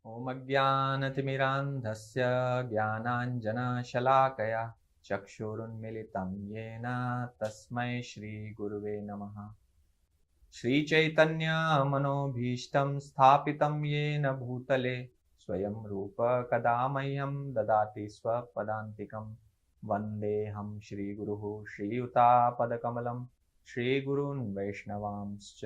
ॐ अज्ञानतिमिरान्धस्य ज्ञानाञ्जनशलाकया चक्षुरुन्मिलितं येन तस्मै श्रीगुरुवे नमः। श्रीचैतन्यमनोभीष्टं स्थापितं येन भूतले स्वयं रूप कदा मह्यं ददाति स्वपदान्तिकं। वन्देऽहं श्रीगुरुः श्रीयुतापदकमलं श्रीगुरून् वैष्णवांश्च।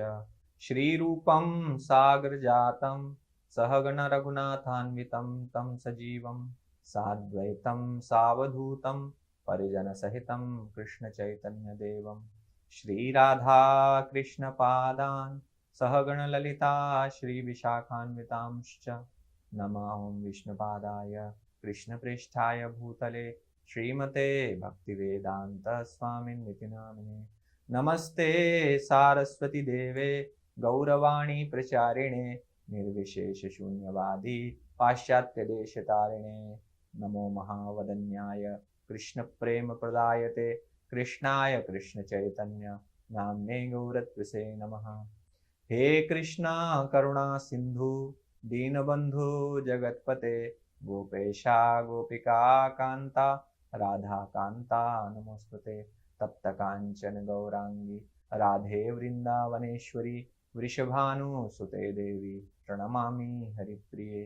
श्रीरूपं सागरजातं सहगण रघुनाथान्वितं तं सजीवं साद्वैतं सावधूतं परिजनसहितं कृष्णचैतन्यदेवं श्रीराधा कृष्णपादान् सहगण ललिता श्रीविशाखान्वितांश्च। नमः विष्णुपादाय कृष्णप्रेष्ठाय भूतले श्रीमते भक्तिवेदांत स्वामिन्निति नामिने। नमस्ते सारस्वती देवे गौरवाणी प्रचारिणे निर्विशेष शून्यवादी पाश्चात्य देश तारिणे। नमो महावदन्याय कृष्ण प्रेम प्रदायते कृष्णाय कृष्ण चैतन्य नाम्ने गौरत्वसे नमः। हे कृष्णा करुणा सिंधु दीनबंधु जगतपते गोपेशा गोपिका कांता राधा कांता नमोस्तुते। तप्त कांचन गौरांगी राधे वृंदावनेश्वरी वृषभानुसुते देवी प्रणमामि हरिप्रिये।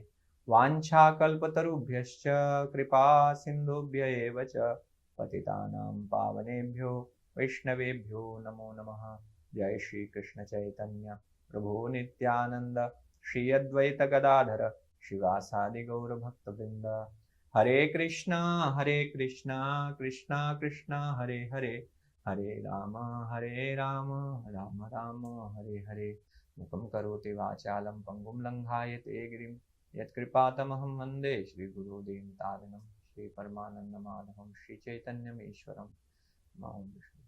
वाञ्छाकल्पतरुभ्यश्च कृपा सिन्धुभ्य एव च पतितानां पावनेभ्यो वैष्णवेभ्यो नमो नमः। जय श्री कृष्ण चैतन्य प्रभु नित्यानंद श्री अद्वैत गदाधर शिवासादि गौर भक्तवृंद। हरे कृष्णा कृष्णा कृष्णा हरे हरे हरे राम राम राम हरे हरे। मुखं करोति वाचालं पंगुं लंघायते गिरिं यत्कृपातमहं वन्दे श्रीगुरुदीनतारिणं। श्रीपरमानन्दमाधवं श्रीचैतन्यमीश्वरं मां विष्णु।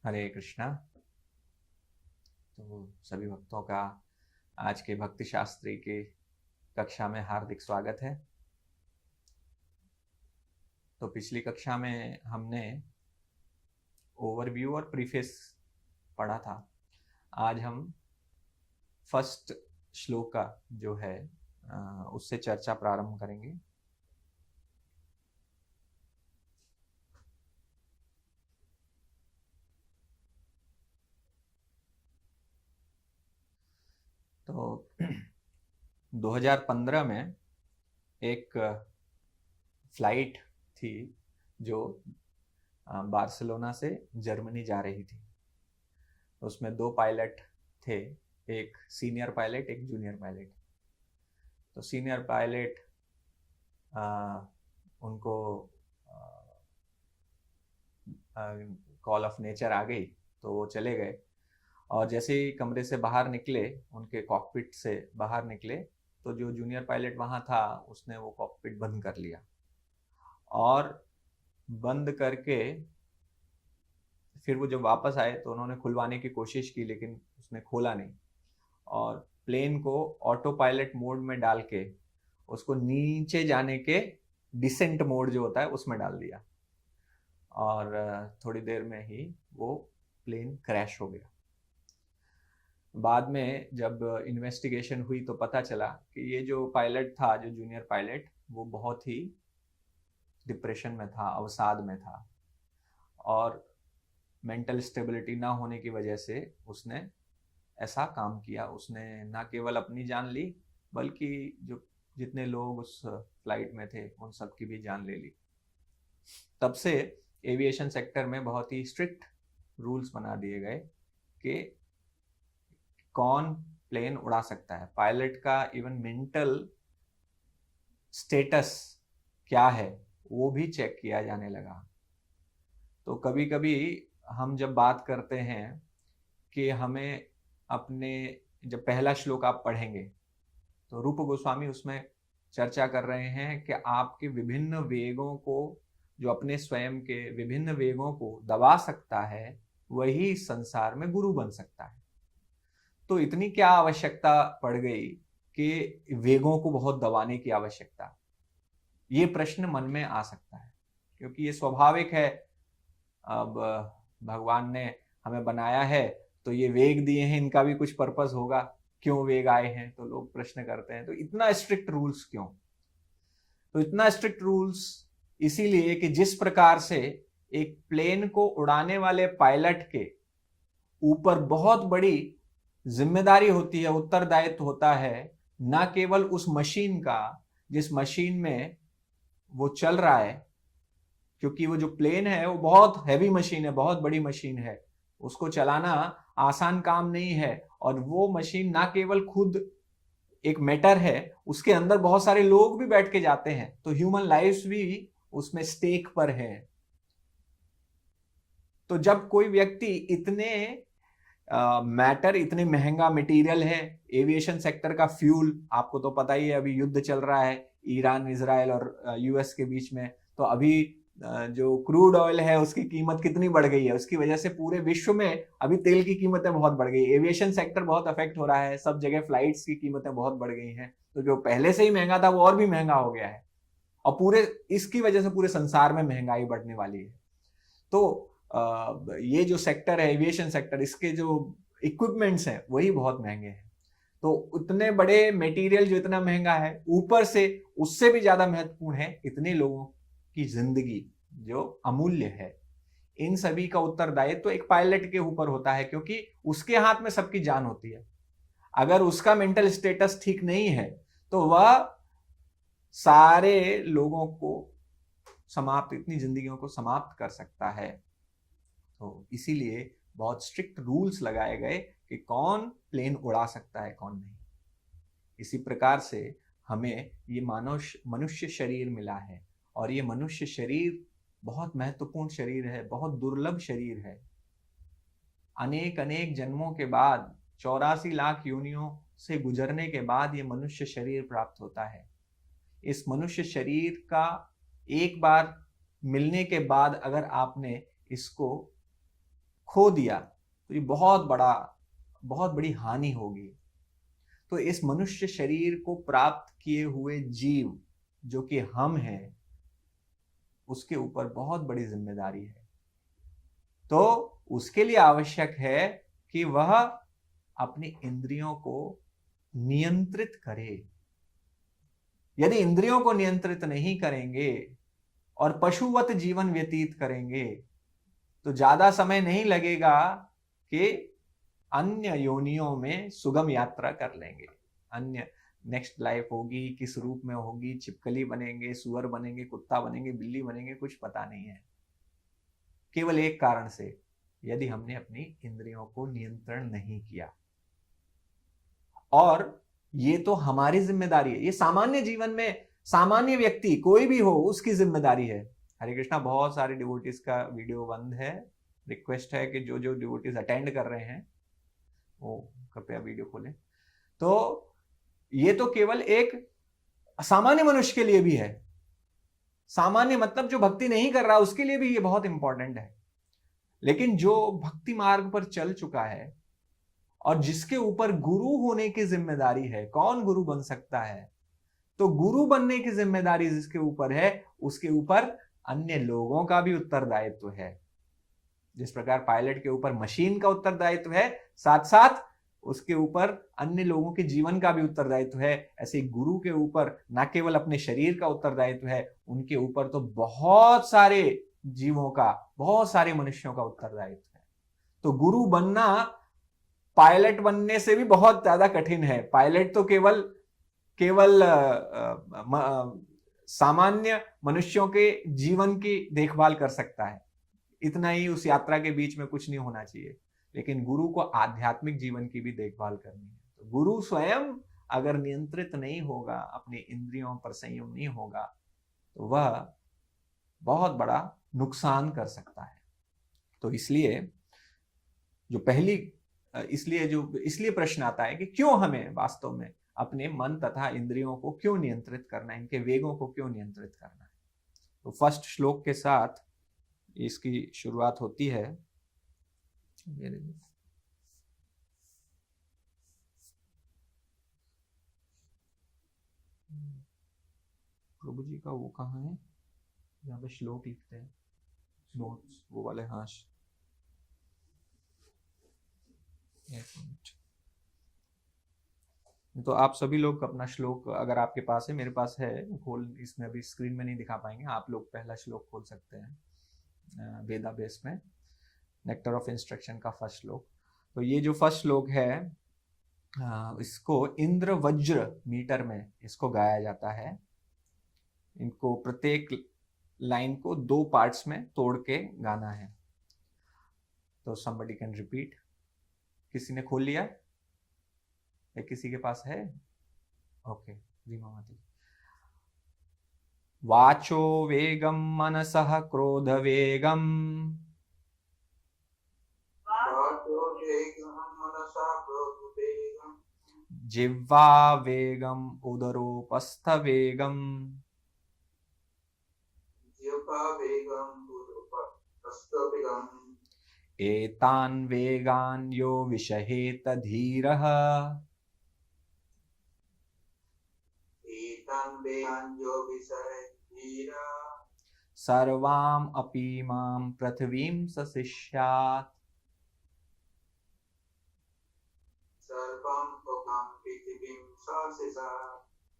हरे कृष्णा। तो सभी भक्तों का आज के भक्ति शास्त्री की कक्षा में हार्दिक स्वागत है। तो पिछली कक्षा में हमने ओवरव्यू और प्रीफेस पढ़ा था। आज हम फर्स्ट श्लोक का जो है उससे चर्चा प्रारंभ करेंगे। तो 2015 में एक फ्लाइट थी जो बार्सिलोना से जर्मनी जा रही थी। उसमें दो पायलट थे, एक सीनियर पायलट एक जूनियर पायलट। तो सीनियर पायलट उनको कॉल ऑफ नेचर आ गई तो वो चले गए। और जैसे ही कमरे से बाहर निकले, उनके कॉकपिट से बाहर निकले, तो जो जूनियर पायलट वहाँ था उसने वो कॉकपिट बंद कर लिया। और बंद करके फिर वो जब वापस आए तो उन्होंने खुलवाने की कोशिश की, लेकिन उसने खोला नहीं। और प्लेन को ऑटो पायलट मोड में डाल के उसको नीचे जाने के डिसेंट मोड जो होता है उसमें डाल दिया। और थोड़ी देर में ही वो प्लेन क्रैश हो गया। बाद में जब इन्वेस्टिगेशन हुई तो पता चला कि ये जो पायलट था, जो जूनियर पायलट, वो बहुत ही डिप्रेशन में था, अवसाद में था। और मेंटल स्टेबिलिटी ना होने की वजह से उसने ऐसा काम किया। उसने ना केवल अपनी जान ली, बल्कि जो जितने लोग उस फ्लाइट में थे उन सब की भी जान ले ली। तब से एविएशन सेक्टर में बहुत ही स्ट्रिक्ट रूल्स बना दिए गए कि कौन प्लेन उड़ा सकता है। पायलट का इवन मेंटल स्टेटस क्या है वो भी चेक किया जाने लगा। तो कभी कभी हम जब बात करते हैं कि हमें अपने, जब पहला श्लोक आप पढ़ेंगे तो रूप गोस्वामी उसमें चर्चा कर रहे हैं कि आपके विभिन्न वेगों को, जो अपने स्वयं के विभिन्न वेगों को दबा सकता है, वही संसार में गुरु बन सकता है। तो इतनी क्या आवश्यकता पड़ गई कि वेगों को बहुत दबाने की आवश्यकता, ये प्रश्न मन में आ सकता है, क्योंकि ये स्वाभाविक है। अब भगवान ने हमें बनाया है तो ये वेग दिए हैं, इनका भी कुछ पर्पस होगा, क्यों वेग आए हैं, तो लोग प्रश्न करते हैं। तो इतना स्ट्रिक्ट रूल्स क्यों? तो इतना स्ट्रिक्ट रूल्स इसीलिए कि जिस प्रकार से एक प्लेन को उड़ाने वाले पायलट के ऊपर बहुत बड़ी जिम्मेदारी होती है, उत्तरदायित्व होता है, ना केवल उस मशीन का जिस मशीन में वो चल रहा है, क्योंकि वो जो प्लेन है वो बहुत हैवी मशीन है, बहुत बड़ी मशीन है, उसको चलाना आसान काम नहीं है। और वो मशीन ना केवल खुद एक मैटर है, उसके अंदर बहुत सारे लोग भी बैठ के जाते हैं, तो ह्यूमन लाइफ्स भी उसमें स्टेक पर है। तो जब कोई व्यक्ति इतने मैटर, इतने महंगा मटेरियल है, एविएशन सेक्टर का फ्यूल आपको तो पता ही है, अभी युद्ध चल रहा है ईरान इजराइल और यूएस के बीच में, तो अभी जो क्रूड ऑयल है उसकी कीमत कितनी बढ़ गई है, उसकी वजह से पूरे विश्व में अभी तेल की कीमतें बहुत बढ़ गई, एविएशन सेक्टर बहुत अफेक्ट हो रहा है, सब जगह फ्लाइट्स की कीमतें बहुत बढ़ गई हैं, तो जो पहले से ही महंगा था वो और भी महंगा हो गया है, और पूरे इसकी वजह से पूरे संसार में महंगाई बढ़ने वाली है। तो ये जो सेक्टर है एविएशन सेक्टर, इसके जो इक्विपमेंट्स हैं वही बहुत महंगे हैं। तो उतने बड़े मटेरियल जो इतना महंगा है, ऊपर से उससे भी ज्यादा महत्वपूर्ण है इतने लोगों की जिंदगी जो अमूल्य है। इन सभी का उत्तरदायित्व तो एक पायलट के ऊपर होता है, क्योंकि उसके हाथ में सबकी जान होती है। अगर उसका मेंटल स्टेटस ठीक नहीं है तो वह सारे लोगों को समाप्त, इतनी जिंदगियों को समाप्त कर सकता है। तो इसीलिए बहुत स्ट्रिक्ट रूल्स लगाए गए कि कौन प्लेन उड़ा सकता है, कौन नहीं। इसी प्रकार से हमें ये मनुष्य शरीर मिला है, और ये मनुष्य शरीर बहुत महत्वपूर्ण शरीर है, बहुत दुर्लभ शरीर है। अनेक अनेक जन्मों के बाद, 84 लाख योनियों से गुजरने के बाद ये मनुष्य शरीर प्राप्त होता है। इस मनुष्य शरीर का एक बार मिलने के बाद अगर आपने इसको खो दिया तो ये बहुत बड़ी हानि होगी। तो इस मनुष्य शरीर को प्राप्त किए हुए जीव जो कि हम हैं, उसके ऊपर बहुत बड़ी जिम्मेदारी है। तो उसके लिए आवश्यक है कि वह अपनी इंद्रियों को नियंत्रित करे। यदि इंद्रियों को नियंत्रित नहीं करेंगे और पशुवत जीवन व्यतीत करेंगे तो ज्यादा समय नहीं लगेगा कि अन्य योनियों में सुगम यात्रा कर लेंगे। अन्य नेक्स्ट लाइफ होगी, किस रूप में होगी, छिपकली बनेंगे, सुअर बनेंगे, कुत्ता बनेंगे, बिल्ली बनेंगे, कुछ पता नहीं है। केवल एक कारण से, यदि हमने अपनी इंद्रियों को नियंत्रण नहीं किया। और ये तो हमारी जिम्मेदारी है, ये सामान्य जीवन में सामान्य व्यक्ति कोई भी हो उसकी जिम्मेदारी है। हरे कृष्णा, बहुत सारे डिवोटीज का वीडियो बंद है, रिक्वेस्ट है कि जो जो डिवोटीज अटेंड कर रहे हैं वो कृपया वीडियो खोलें। तो ये तो केवल एक सामान्य मनुष्य के लिए भी है, सामान्य मतलब जो भक्ति नहीं कर रहा उसके लिए भी ये बहुत इंपॉर्टेंट है। लेकिन जो भक्ति मार्ग पर चल चुका है और जिसके ऊपर गुरु होने की जिम्मेदारी है, कौन गुरु बन सकता है? तो गुरु बनने की जिम्मेदारी जिसके ऊपर है, उसके ऊपर अन्य लोगों का भी उत्तरदायित्व है। जिस प्रकार पायलट के ऊपर मशीन का उत्तरदायित्व है, साथ साथ उसके ऊपर अन्य लोगों के जीवन का भी उत्तरदायित्व है। ऐसे गुरु के ऊपर न केवल अपने शरीर का उत्तरदायित्व है, उनके ऊपर तो बहुत सारे जीवों का, बहुत सारे मनुष्यों का उत्तरदायित्व है। तो गुरु बनना पायलट बनने से भी बहुत ज्यादा कठिन है। पायलट तो केवल केवल सामान्य मनुष्यों के जीवन की देखभाल कर सकता है, इतना ही, उस यात्रा के बीच में कुछ नहीं होना चाहिए। लेकिन गुरु को आध्यात्मिक जीवन की भी देखभाल करनी है। तो गुरु स्वयं अगर नियंत्रित नहीं होगा, अपनी इंद्रियों पर संयम नहीं होगा, तो वह बहुत बड़ा नुकसान कर सकता है। तो इसलिए इसलिए प्रश्न आता है कि क्यों हमें वास्तव में अपने मन तथा इंद्रियों को क्यों नियंत्रित करना है, इनके वेगों को क्यों नियंत्रित करना है। तो फर्स्ट श्लोक के साथ इसकी शुरुआत होती है। प्रभु जी का वो कहाँ है जहाँ पे श्लोक लिखते हैं, नोट्स वो वाले? हाँ, एक मिनट। तो आप सभी लोग अपना श्लोक अगर आपके पास है, मेरे पास है, खोल, इसमें अभी स्क्रीन में नहीं दिखा पाएंगे, आप लोग पहला श्लोक खोल सकते हैं वेदा बेस में, नेक्टर ऑफ इंस्ट्रक्शन का फर्स्ट श्लोक। तो ये जो फर्स्ट श्लोक है इसको इंद्र वज्र मीटर में इसको गाया जाता है। इनको प्रत्येक लाइन को 2 पार्ट्स में तोड़ के गाना है। तो somebody कैन रिपीट। किसी ने खोल लिया या किसी के पास है? ओके, रीमा माती। वाचो वेगम मनसः क्रोध वेगम जिह्वा वेगम उदरोपस्थ वेगम एतान् वेगान् यो विषहेत धीरः सर्वाम् अपीमां पृथ्वीं सशिष्यात्।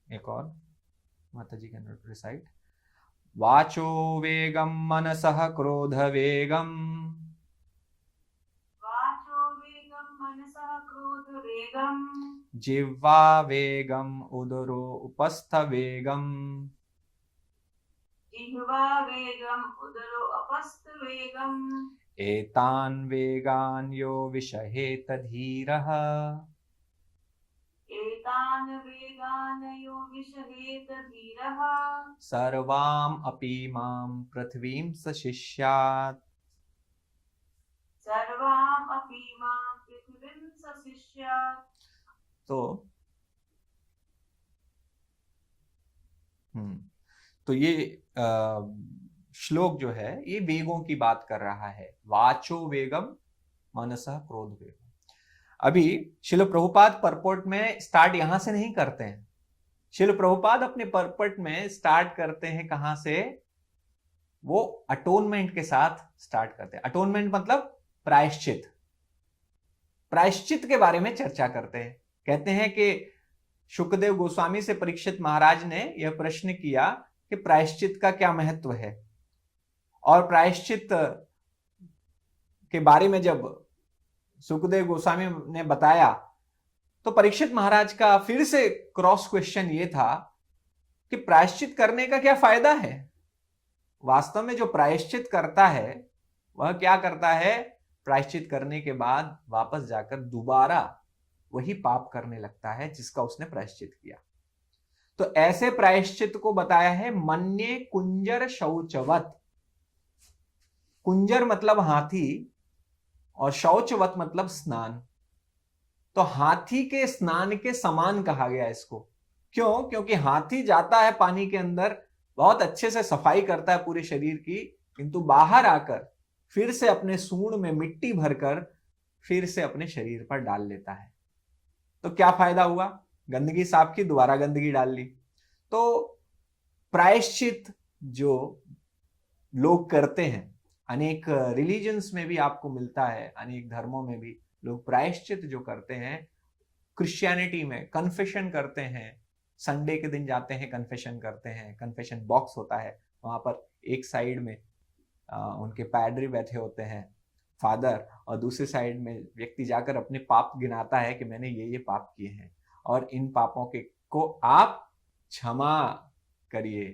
एक और माता जी कैन रिसाइट। वाचो वेगम मनसः क्रोध वेगम जिह्वा वेगम उदरो उपस्थ वेगम एतान् वेगान् यो विषहेत धीरः सर्वाम् अपीमां पृथ्वीं सशिष्यात्। तो ये श्लोक जो है ये वेगों की बात कर रहा है। वाचो वेगम मनसः क्रोध वेगम। अभी शिल प्रभुपाद परपोर्ट में स्टार्ट यहां से नहीं करते हैं। शिल प्रभुपाद अपने परपोर्ट में स्टार्ट करते हैं कहां से? वो अटोनमेंट के साथ स्टार्ट करते हैं। अटोनमेंट मतलब प्रायश्चित। प्रायश्चित के बारे में चर्चा करते हैं। कहते हैं कि शुकदेव गोस्वामी से परीक्षित महाराज ने यह प्रश्न किया कि प्रायश्चित का क्या महत्व है, और प्रायश्चित के बारे में जब सुखदेव गोस्वामी ने बताया तो परीक्षित महाराज का फिर से क्रॉस क्वेश्चन ये था कि प्रायश्चित करने का क्या फायदा है। वास्तव में जो प्रायश्चित करता है वह क्या करता है? प्रायश्चित करने के बाद वापस जाकर दोबारा वही पाप करने लगता है जिसका उसने प्रायश्चित किया। तो ऐसे प्रायश्चित को बताया है मन्ये कुंजर शौचवत। कुंजर मतलब हाथी और शौचवत मतलब स्नान। तो हाथी के स्नान के समान कहा गया इसको। क्यों? क्योंकि हाथी जाता है पानी के अंदर, बहुत अच्छे से सफाई करता है पूरे शरीर की, किंतु बाहर आकर फिर से अपने सूंड में मिट्टी भरकर फिर से अपने शरीर पर डाल लेता है। तो क्या फायदा हुआ? गंदगी साफ की, दोबारा गंदगी डाल ली। तो प्रायश्चित जो लोग करते हैं, अनेक रिलीजन्स में भी आपको मिलता है, अनेक धर्मों में भी लोग प्रायश्चित जो करते हैं, क्रिश्चियनिटी में कन्फेशन करते हैं, संडे के दिन जाते हैं कन्फेशन करते हैं, कन्फेशन बॉक्स होता है, वहां पर एक साइड में उनके पैडरी बैठे होते हैं, फादर, और दूसरी साइड में व्यक्ति जाकर अपने पाप गिनाता है कि मैंने ये पाप किए हैं और इन पापों के को आप क्षमा करिए।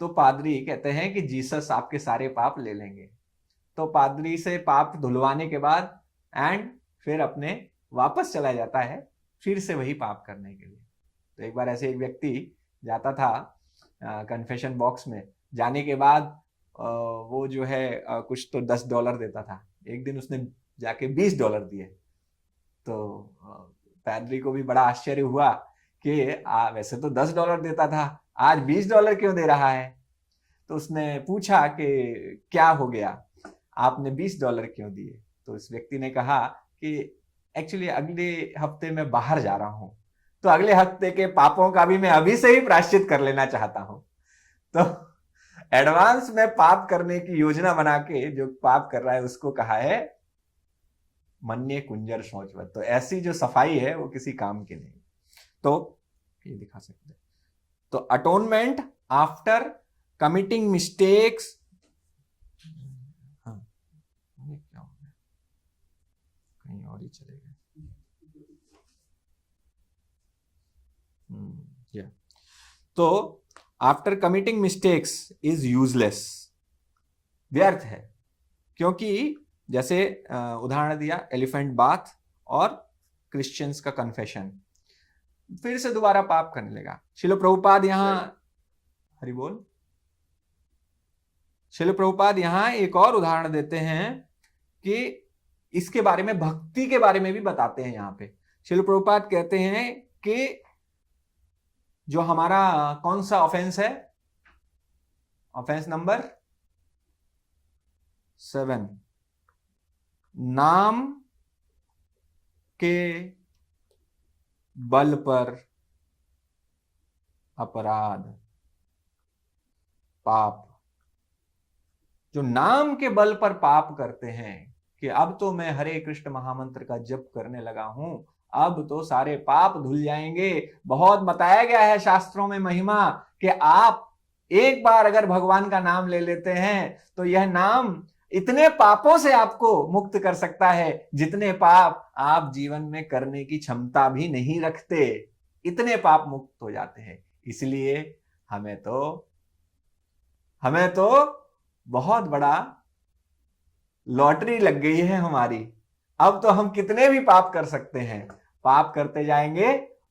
तो पादरी कहते हैं कि जीसस आपके सारे पाप ले लेंगे। तो पादरी से पाप धुलवाने के बाद एंड फिर अपने वापस चला जाता है फिर से वही पाप करने के लिए। तो एक बार ऐसे एक व्यक्ति जाता था कन्फेशन बॉक्स में, जाने के बाद वो जो है कुछ तो $10 देता था। एक दिन उसने जाके $20 दिए। तो पैदरी को भी बड़ा आश्चर्य हुआ कि वैसे तो $10 देता था, आज $20 क्यों दे रहा है। तो उसने पूछा कि क्या हो गया, आपने $20 क्यों दिए। तो उस व्यक्ति ने कहा कि एक्चुअली अगले हफ्ते मैं बाहर जा रहा हूं, तो अगले हफ्ते के पापों का भी मैं अभी से ही प्रायश्चित कर लेना चाहता हूं। तो एडवांस में पाप करने की योजना बना के जो पाप कर रहा है उसको कहा है मन्ये कुंजर सोचवत, तो ऐसी जो सफाई है वो किसी काम की नहीं। तो ये दिखा सकते हैं। तो अटोनमेंट आफ्टर कमिटिंग मिस्टेक्स, हाँ ये क्या हो गया, कहीं और ही चले गए। या तो after committing mistakes is useless, व्यर्थ है, क्योंकि जैसे उदाहरण दिया एलिफेंट बाथ और क्रिश्चियंस का कन्फेशन, फिर से दोबारा पाप करने लगा। शिल प्रभुपाद यहां, हरि बोल, शिल प्रभुपाद यहां एक और उदाहरण देते हैं कि इसके बारे में, भक्ति के बारे में भी बताते हैं। यहां पे शिल प्रभुपाद कहते हैं कि जो हमारा कौन सा ऑफेंस है, ऑफेंस नंबर 7, नाम के बल पर अपराध, पाप, जो नाम के बल पर पाप करते हैं कि अब तो मैं हरे कृष्ण महामंत्र का जप करने लगा हूं, अब तो सारे पाप धुल जाएंगे। बहुत बताया गया है शास्त्रों में महिमा कि आप एक बार अगर भगवान का नाम ले लेते हैं तो यह नाम इतने पापों से आपको मुक्त कर सकता है जितने पाप आप जीवन में करने की क्षमता भी नहीं रखते, इतने पाप मुक्त हो जाते हैं। इसलिए हमें तो बहुत बड़ा लॉटरी लग गई है हमारी। अब तो हम कितने भी पाप कर सकते हैं, पाप करते जाएंगे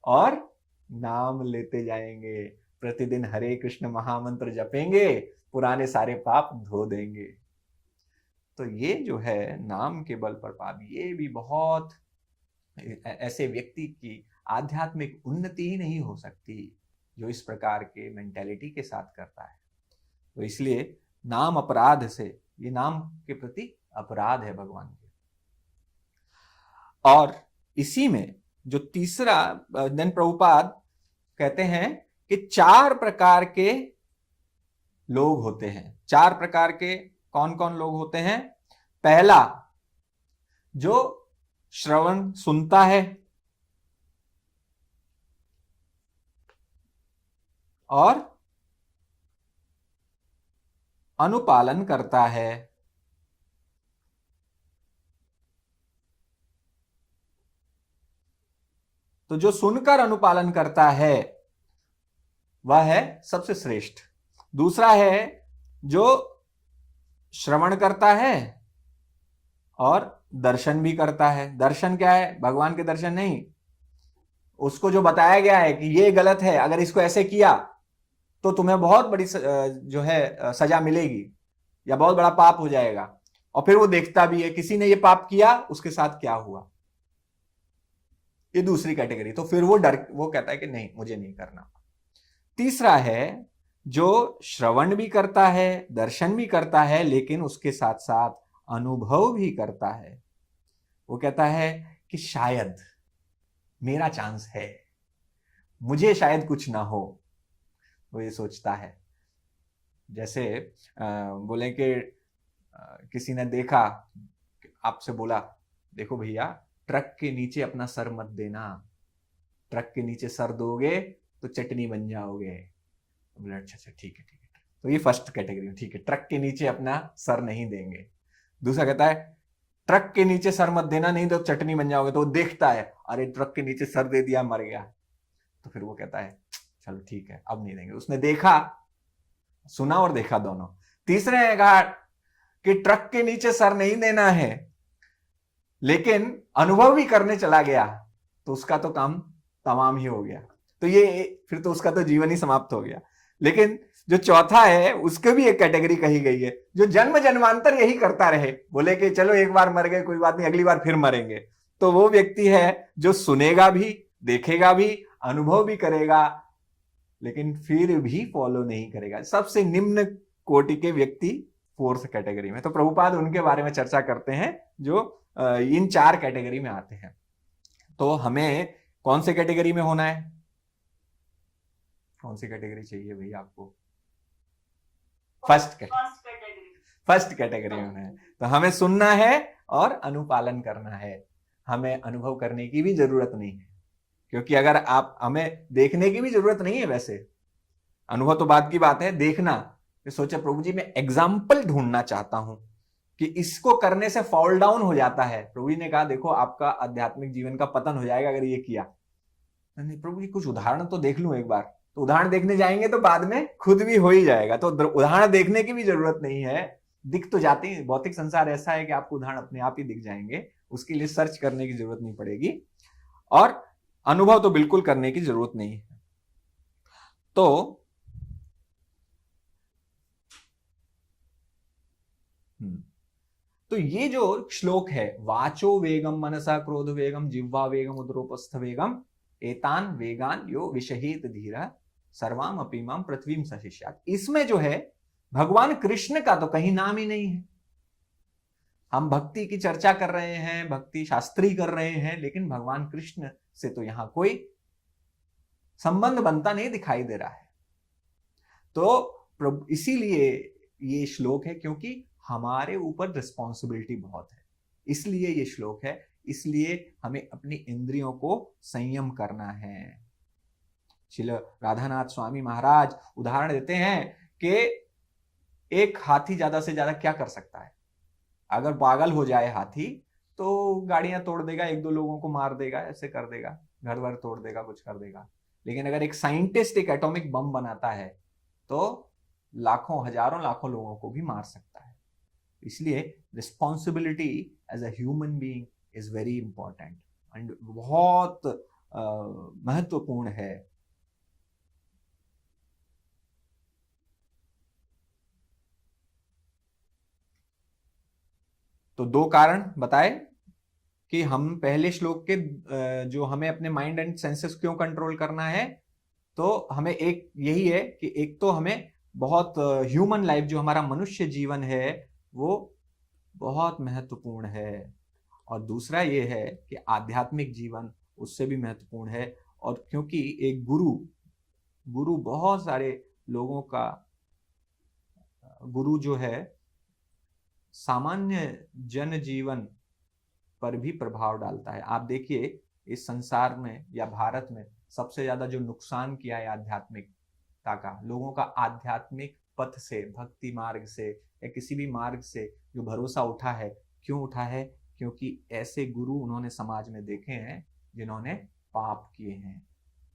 और नाम लेते जाएंगे, प्रतिदिन हरे कृष्ण महामंत्र जपेंगे, पुराने सारे पाप धो देंगे। तो ये जो है नाम के बल पर पाप, ये भी बहुत, ऐसे व्यक्ति की आध्यात्मिक उन्नति ही नहीं हो सकती जो इस प्रकार के मेंटेलिटी के साथ करता है। तो इसलिए नाम अपराध से, ये नाम के प्रति अपराध है भगवान के। और इसी में जो तीसरा, देन प्रभुपाद कहते हैं कि 4 प्रकार के लोग होते हैं। 4 प्रकार के कौन कौन लोग होते हैं? पहला, जो श्रवण सुनता है और अनुपालन करता है। तो जो सुनकर अनुपालन करता है वह है सबसे श्रेष्ठ। दूसरा है जो श्रवण करता है और दर्शन भी करता है। दर्शन क्या है? भगवान के दर्शन नहीं, उसको जो बताया गया है कि ये गलत है, अगर इसको ऐसे किया तो तुम्हें बहुत बड़ी जो है सजा मिलेगी या बहुत बड़ा पाप हो जाएगा, और फिर वो देखता भी है किसी ने ये पाप किया, उसके साथ क्या हुआ। ये दूसरी कैटेगरी। तो फिर वो कहता है कि नहीं, मुझे नहीं करना। तीसरा है जो श्रवण भी करता है, दर्शन भी करता है, लेकिन उसके साथ साथ अनुभव भी करता है। वो कहता है कि शायद मेरा चांस है, मुझे शायद कुछ ना हो, वो ये सोचता है। जैसे बोले कि किसी ने देखा, आपसे बोला देखो भैया ट्रक के नीचे अपना सर मत देना, ट्रक के नीचे सर दोगे तो चटनी बन जाओगे। बोले अच्छा ठीक है। तो ये फर्स्ट कैटेगरी, ठीक है, ट्रक के नीचे अपना सर नहीं देंगे। दूसरा कहता है ट्रक के नीचे सर मत देना, नहीं तो चटनी बन जाओगे। तो वो देखता है, अरे ट्रक के नीचे सर दे दिया, मर गया। तो फिर वो कहता है चलो ठीक है, अब नहीं देंगे। उसने देखा, सुना और देखा दोनों। तीसरे ने कहा कि ट्रक के नीचे सर नहीं देना है, लेकिन अनुभव भी करने चला गया, तो उसका तो काम तमाम ही हो गया। तो ये फिर तो उसका तो जीवन ही समाप्त हो गया। लेकिन जो चौथा है, उसके भी एक कैटेगरी कही गई है, जो जन्म जन्मांतर यही करता रहे। बोले कि चलो एक बार मर गए, कोई बात नहीं, अगली बार फिर मरेंगे। तो वो व्यक्ति है जो सुनेगा भी, देखेगा भी, अनुभव भी करेगा, लेकिन फिर भी फॉलो नहीं करेगा। सबसे निम्न कोटि के व्यक्ति 4th कैटेगरी में। तो प्रभुपाद उनके बारे में चर्चा करते हैं जो इन 4 कैटेगरी में आते हैं। तो हमें कौन से कैटेगरी में होना है? कौन सी कैटेगरी चाहिए भैया आपको? फर्स्ट कैटेगरी में होना है। तो हमें सुनना है, और अनुपालन करना है। हमें अनुभव करने की भी जरूरत नहीं है, क्योंकि अगर आप, हमें देखने की भी जरूरत नहीं है वैसे, अनुभव तो बात की बात है, देखना। तो सोचा प्रभु जी मैं एग्जाम्पल ढूंढना चाहता हूं कि इसको करने से फॉल डाउन हो जाता है। प्रभु जी ने कहा देखो आपका आध्यात्मिक जीवन का पतन हो जाएगा अगर ये किया। नहीं प्रभु जी कुछ उदाहरण तो देख लूं एक बार। तो उदाहरण देखने जाएंगे तो बाद में खुद भी हो ही जाएगा, तो उदाहरण देखने की भी जरूरत नहीं है, दिख तो जाती है। भौतिक संसार ऐसा है कि आपको उदाहरण अपने आप ही दिख जाएंगे, उसके लिए सर्च करने की जरूरत नहीं पड़ेगी, और अनुभव तो बिल्कुल करने की जरूरत नहीं है। तो ये जो श्लोक है, वाचो वेगम मनसा क्रोध वेगम जिह्वा वेगम उदरोपस्थ वेगम एतान वेगान यो विषहित धीरा सर्वाम अपीमाम पृथ्वीम सशिष्यात्, इसमें जो है भगवान कृष्ण का तो कहीं नाम ही नहीं है। हम भक्ति की चर्चा कर रहे हैं, भक्ति शास्त्री कर रहे हैं, लेकिन भगवान कृष्ण से तो यहां कोई संबंध बनता नहीं दिखाई दे रहा है। तो इसीलिए ये श्लोक है, क्योंकि हमारे ऊपर रिस्पॉन्सिबिलिटी बहुत है, इसलिए ये श्लोक है। इसलिए हमें अपनी इंद्रियों को संयम करना है। श्रील राधानाथ स्वामी महाराज उदाहरण देते हैं कि एक हाथी ज्यादा से ज्यादा क्या कर सकता है? अगर पागल हो जाए हाथी तो गाड़ियां तोड़ देगा, एक दो लोगों को मार देगा, ऐसे कर देगा, घर वर तोड़ देगा, कुछ कर देगा। लेकिन अगर एक साइंटिस्ट एक एटॉमिक बम बनाता है तो लाखों हजारों लाखों लोगों को भी मार सकता है। इसलिए responsibility as a human being is very important and बहुत महत्वपूर्ण है। तो दो कारण बताए कि हम पहले श्लोक के जो हमें अपने माइंड एंड सेंसेस क्यों कंट्रोल करना है, तो हमें एक यही है कि एक तो हमें बहुत ह्यूमन लाइफ जो हमारा मनुष्य जीवन है वो बहुत महत्वपूर्ण है, और दूसरा ये है कि आध्यात्मिक जीवन उससे भी महत्वपूर्ण है। और क्योंकि एक गुरु बहुत सारे लोगों का, गुरु जो है सामान्य जन जीवन पर भी प्रभाव डालता है। आप देखिए इस संसार में या भारत में सबसे ज्यादा जो नुकसान किया है आध्यात्मिकता का, लोगों का आध्यात्मिक पथ से, भक्ति मार्ग से या किसी भी मार्ग से जो भरोसा उठा है, क्यों उठा है? क्योंकि ऐसे गुरु उन्होंने समाज में देखे हैं जिन्होंने पाप किए हैं।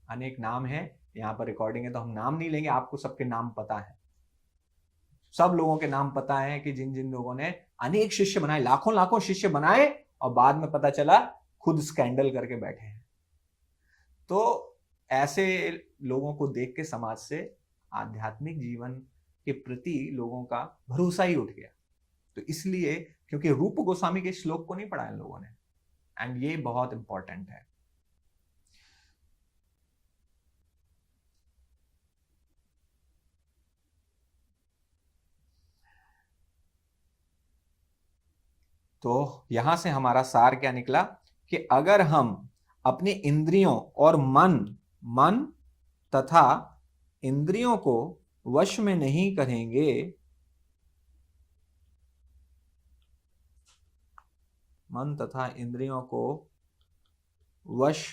अनेक नाम है, यहाँ पर रिकॉर्डिंग है तो हम नाम नहीं लेंगे, आपको सबके नाम पता है, सब लोगों के नाम पता है कि जिन जिन लोगों ने अनेक शिष्य बनाए, लाखों लाखों शिष्य बनाए, और बाद में पता चला खुद स्कैंडल करके बैठे हैं। तो ऐसे लोगों को देख के समाज से आध्यात्मिक जीवन के प्रति लोगों का भरोसा ही उठ गया। तो इसलिए, क्योंकि रूप गोस्वामी के श्लोक को नहीं पढ़ा इन लोगों ने, एंड ये बहुत इंपॉर्टेंट है। तो यहां से हमारा सार क्या निकला कि अगर हम अपने इंद्रियों और मन तथा इंद्रियों को वश में नहीं करेंगे, मन तथा इंद्रियों को वश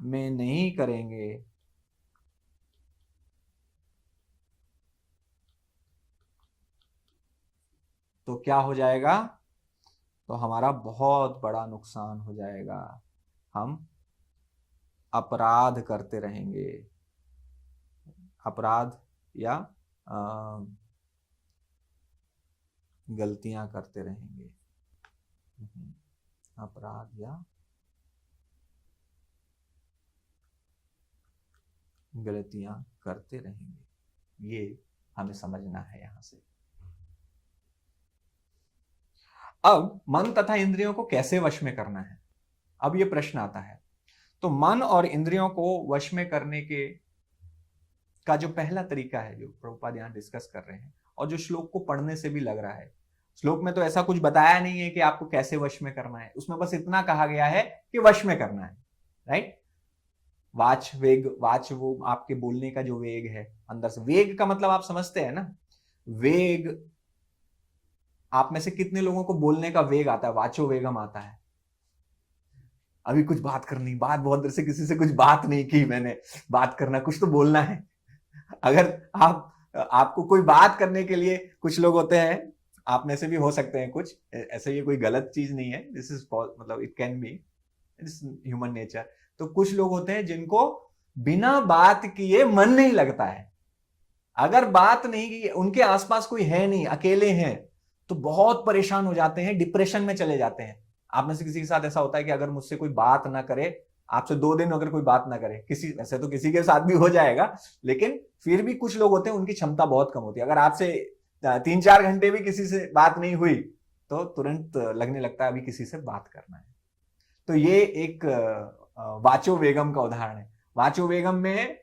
में नहीं करेंगे, तो क्या हो जाएगा? तो हमारा बहुत बड़ा नुकसान हो जाएगा। हम अपराध करते रहेंगे, अपराध या गलतियां करते रहेंगे, अपराध या गलतियां करते रहेंगे। ये हमें समझना है यहां से। अब मन तथा इंद्रियों को कैसे वश में करना है, अब ये प्रश्न आता है। तो मन और इंद्रियों को वश में करने के का जो पहला तरीका है, जो प्रभुपाद यहां डिस्कस कर रहे हैं, और जो श्लोक को पढ़ने से भी लग रहा है, श्लोक में तो ऐसा कुछ बताया नहीं है कि आपको कैसे वश में करना है, उसमें बस इतना कहा गया है कि वश में करना है, राइट? वाच वेग, वाच वो आपके बोलने का जो वेग है अंदर से, वेग का मतलब आप समझते हैं ना, वेग आप में से कितने लोगों को बोलने का वेग आता है, वाचो वेगम आता है? अभी कुछ बात करनी, बात बहुत देर से किसी से कुछ बात नहीं की मैंने, बात करना, कुछ तो बोलना है। अगर आपको कोई बात करने के लिए, कुछ लोग होते हैं, आप में से भी हो सकते हैं कुछ ऐसे, ये कोई गलत चीज नहीं है, दिस इज मतलब it can be, it's human nature. तो कुछ लोग होते हैं जिनको बिना बात किए मन नहीं लगता है। अगर बात नहीं की, उनके आसपास कोई है नहीं, अकेले हैं, तो बहुत परेशान हो जाते हैं, डिप्रेशन में चले जाते हैं। आप में से किसी के साथ ऐसा होता है कि अगर मुझसे कोई बात ना करे, आपसे 2 दिन अगर कोई बात ना करे, किसी, ऐसे तो किसी के साथ भी हो जाएगा, लेकिन फिर भी कुछ लोग होते हैं उनकी क्षमता बहुत कम होती है। अगर आपसे 3-4 घंटे भी किसी से बात नहीं हुई तो तुरंत लगने लगता है अभी किसी से बात करना है। तो ये एक वाचो वेगम का उदाहरण है। वाचो वेगम में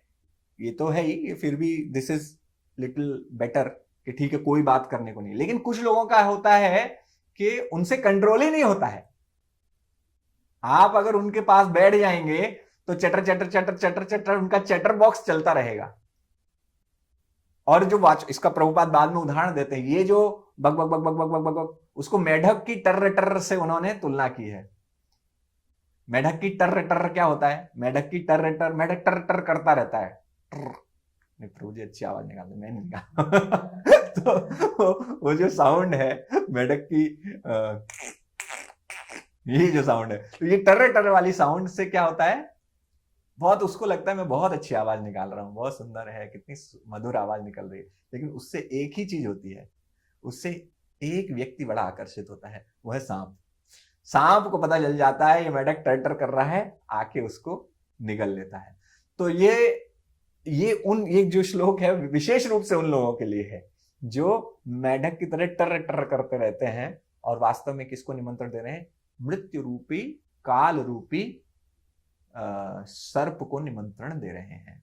ये तो है ही, फिर भी दिस इज लिटिल बेटर कि ठीक है कोई बात करने को नहीं। लेकिन कुछ लोगों का होता है कि उनसे कंट्रोल ही नहीं होता है। आप अगर उनके पास बैठ जाएंगे तो चटर चटर चटर चटर चटर उनका चटर बॉक्स चलता रहेगा। और जो वाच, इसका प्रभुपाद बाद में उदाहरण देते हैं, ये जो bug bug bug bug bug bug bug bug, उसको मेढक की टर्र टर्र से उन्होंने तुलना की है। मेढक की टर्र टर्र क्या होता है? मेढक की टर्र टर्र, मेढक टर्र टर्र करता रहता है, नहीं प्रभु जी अच्छी आवाज निकालते, मैं नहीं निकाल तो वो जो साउंड है मेढक की, ये जो साउंड है, तो ये टर्र टर्र वाली साउंड से क्या होता है, बहुत उसको लगता है मैं बहुत अच्छी आवाज निकाल रहा हूँ, बहुत सुंदर है, कितनी मधुर आवाज निकल रही है। लेकिन उससे एक ही चीज होती है, उससे एक व्यक्ति बड़ा आकर्षित होता है, वो है सांप। सांप को पता चल जाता है ये मेढक टर कर रहा है, आके उसको निगल लेता है। तो ये जो श्लोक है विशेष रूप से उन लोगों के लिए है जो मेढक की तरह टर टर करते रहते हैं और वास्तव में किसको निमंत्रण दे रहे हैं? मृत्यु रूपी, काल रूपी सर्प को निमंत्रण दे रहे हैं।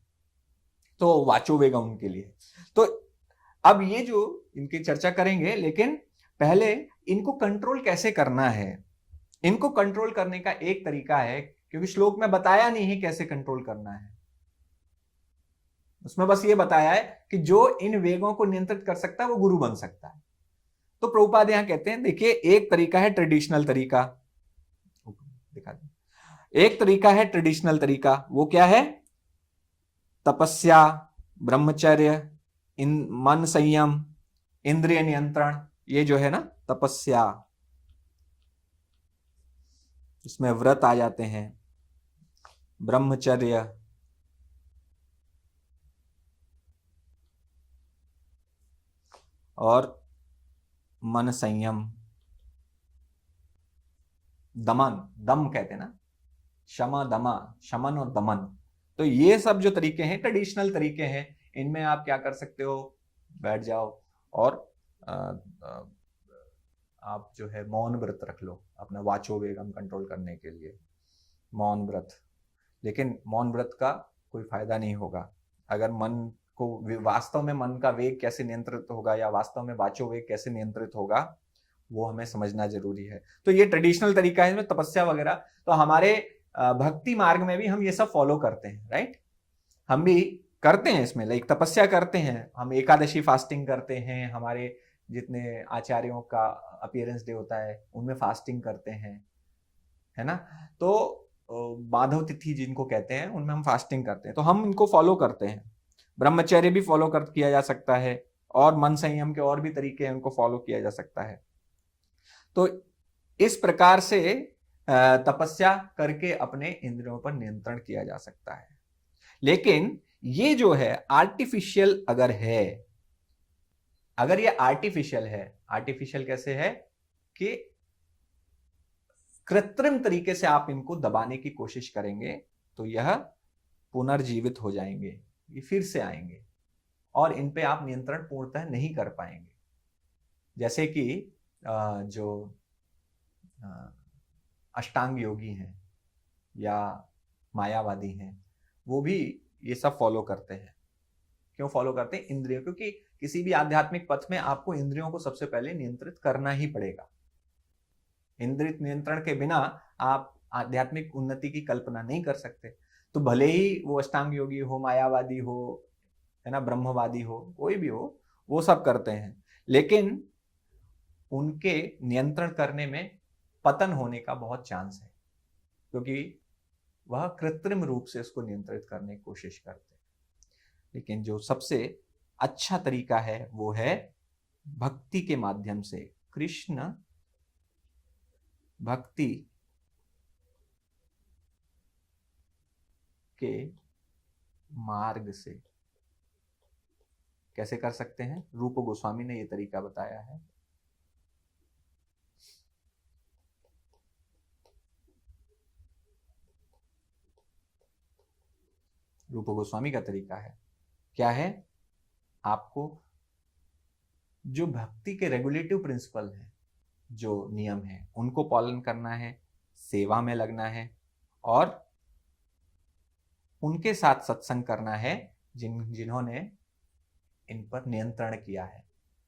तो वाचो वेगम उनके लिए। तो अब ये जो इनकी चर्चा करेंगे, लेकिन पहले इनको कंट्रोल कैसे करना है। इनको कंट्रोल करने का एक तरीका है, क्योंकि श्लोक में बताया नहीं है कैसे कंट्रोल करना है, उसमें बस ये बताया है कि जो इन वेगों को नियंत्रित कर सकता है वो गुरु बन सकता है। तो प्रभुपाद यहां कहते हैं, देखिए एक तरीका है ट्रेडिशनल तरीका, दिखा दें, एक तरीका है ट्रेडिशनल तरीका, वो क्या है? तपस्या, ब्रह्मचर्य, मन संयम, इंद्रिय नियंत्रण, ये जो है ना तपस्या, इसमें व्रत आ जाते हैं, ब्रह्मचर्य, और मन संयम, दमन, दम कहते हैं ना, शमा दमा, शमन और दमन। तो ये सब जो तरीके हैं ट्रेडिशनल तरीके हैं, इनमें आप क्या कर सकते हो, बैठ जाओ और आप जो है मौन व्रत रख लो अपना वाचो वेगम कंट्रोल करने के लिए, मौन व्रत। लेकिन मौन व्रत का कोई फायदा नहीं होगा अगर मन को, वास्तव में मन का वेग कैसे नियंत्रित होगा या वास्तव में वाचो वेग कैसे नियंत्रित होगा, वो हमें समझना जरूरी है। तो ये ट्रेडिशनल तरीका है, इसमें तपस्या वगैरह, तो हमारे भक्ति मार्ग में भी हम ये सब फॉलो करते हैं, राइट? हम भी करते हैं इसमें, लाइक तपस्या करते हैं, हम एकादशी फास्टिंग करते हैं, हमारे जितने आचार्यों का अपीयरेंस डे होता है उनमें फास्टिंग करते हैं, है ना? तो माधव तिथि जिनको कहते हैं उनमें हम फास्टिंग करते हैं, तो हम इनको फॉलो करते हैं। ब्रह्मचर्य भी फॉलो कर किया जा सकता है, और मन संयम के और भी तरीके हैं उनको फॉलो किया जा सकता है। तो इस प्रकार से तपस्या करके अपने इंद्रियों पर नियंत्रण किया जा सकता है। लेकिन ये जो है आर्टिफिशियल अगर है, अगर ये आर्टिफिशियल है, आर्टिफिशियल कैसे है कि कृत्रिम तरीके से आप इनको दबाने की कोशिश करेंगे तो यह पुनर्जीवित हो जाएंगे, ये फिर से आएंगे और इन पे आप नियंत्रण पूर्णतः नहीं कर पाएंगे। जैसे कि जो अष्टांग योगी हैं या मायावादी हैं, वो भी ये सब फॉलो करते हैं। क्यों फॉलो करते हैं? इंद्रियों, क्योंकि किसी भी आध्यात्मिक पथ में आपको इंद्रियों को सबसे पहले नियंत्रित करना ही पड़ेगा। इंद्रिय नियंत्रण के बिना आप आध्यात्मिक उन्नति की कल्पना नहीं कर सकते। तो भले ही वो अष्टांग योगी हो, मायावादी हो, है ना, ब्रह्मवादी हो, कोई भी हो, वो सब करते हैं, लेकिन उनके नियंत्रण करने में पतन होने का बहुत चांस है, क्योंकि वह कृत्रिम रूप से उसको नियंत्रित करने की कोशिश करते हैं। लेकिन जो सबसे अच्छा तरीका है वो है भक्ति के माध्यम से, कृष्ण भक्ति के मार्ग से। कैसे कर सकते हैं? रूप गोस्वामी ने यह तरीका बताया है। रूप गोस्वामी का तरीका है क्या है? आपको जो भक्ति के रेगुलेटिव प्रिंसिपल हैं, जो नियम हैं, उनको पालन करना है, सेवा में लगना है और उनके साथ सत्संग करना है जिन्होंने इन पर नियंत्रण किया है,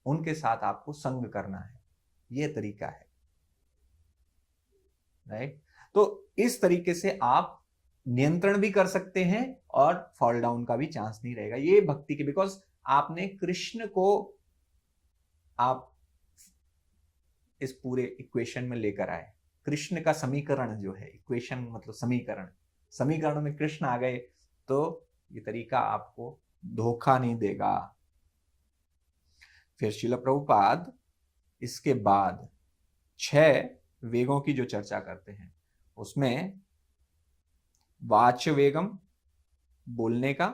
उनके साथ आपको संग करना है। यह तरीका है, राइट? तो इस तरीके से आप नियंत्रण भी कर सकते हैं और फॉल डाउन का भी चांस नहीं रहेगा। ये भक्ति के, बिकॉज आपने कृष्ण को आप इस पूरे इक्वेशन में लेकर आए। कृष्ण का समीकरण जो है, इक्वेशन मतलब समीकरण में कृष्ण आ गए, तो ये तरीका आपको धोखा नहीं देगा। फिर श्रील प्रभुपाद इसके बाद 6 वेगों की जो चर्चा करते हैं, उसमें वाच्य वेगम, बोलने का,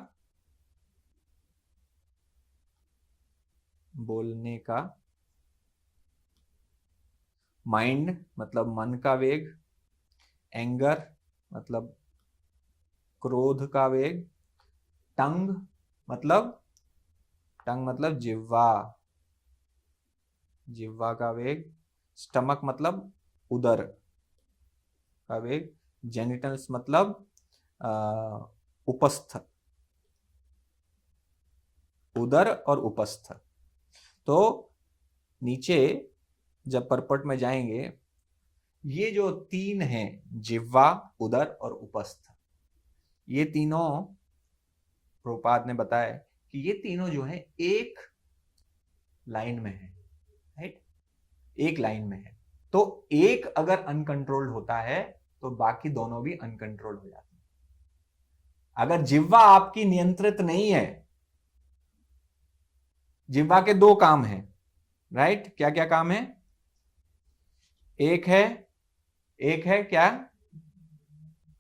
माइंड मतलब मन का वेग, एंगर मतलब क्रोध का वेग, टंग मतलब जिह्वा का वेग, स्टमक मतलब उदर का वेग, जेनिटल्स मतलब उपस्थ, उदर और उपस्थ। तो नीचे जब परपट में जाएंगे, ये जो 3 हैं, जिह्वा, उदर और उपस्थ, ये तीनों प्रभुपाद ने बताया कि ये तीनों जो है एक लाइन में है, राइट? एक लाइन में है। तो एक अगर अनकंट्रोल्ड होता है तो बाकी दोनों भी अनकंट्रोल्ड हो जाते हैं। अगर जिह्वा आपकी नियंत्रित नहीं है, जिह्वा के 2 काम हैं, राइट? क्या क्या काम है? एक है क्या?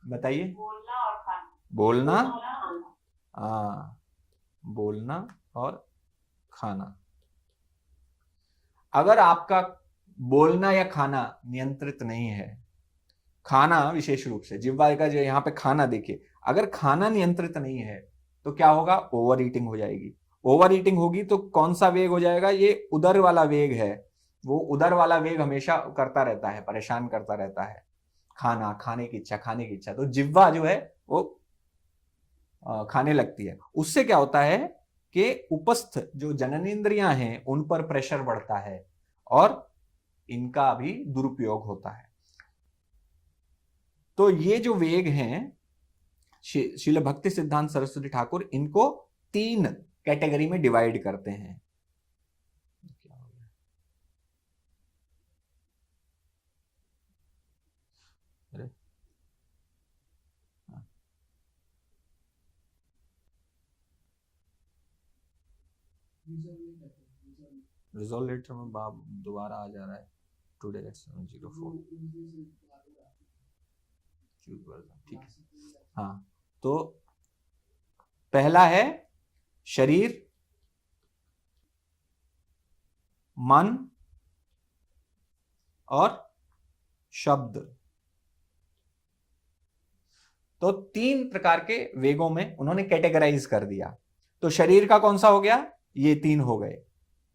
बताइए। बोलना और खाना। बोलना, बोलना और खाना। अगर आपका बोलना या खाना नियंत्रित नहीं है, खाना विशेष रूप से जिह्वा का जो यहां पे खाना देखिए, अगर खाना नियंत्रित नहीं है तो क्या होगा? ओवर ईटिंग हो जाएगी। ओवर ईटिंग होगी तो कौन सा वेग हो जाएगा? ये उदर वाला वेग है। वो उदर वाला वेग हमेशा करता रहता है, परेशान करता रहता है। खाने की इच्छा। तो जिह्वा जो है वो खाने लगती है। उससे क्या होता है कि उपस्थ जो जननेंद्रियां हैं उन पर प्रेशर बढ़ता है और इनका भी दुरुपयोग होता है। तो ये जो वेग हैं, श्रील भक्ति सिद्धांत सरस्वती ठाकुर इनको 3 कैटेगरी में डिवाइड करते हैं। रिजॉल्व लेटर में दोबारा आ जा रहा है, टुडे एट 7:04। ठीक है, हाँ। तो पहला है शरीर, मन और शब्द। तो 3 प्रकार के वेगों में उन्होंने कैटेगराइज कर दिया। तो शरीर का कौन सा हो गया? ये 3 हो गए,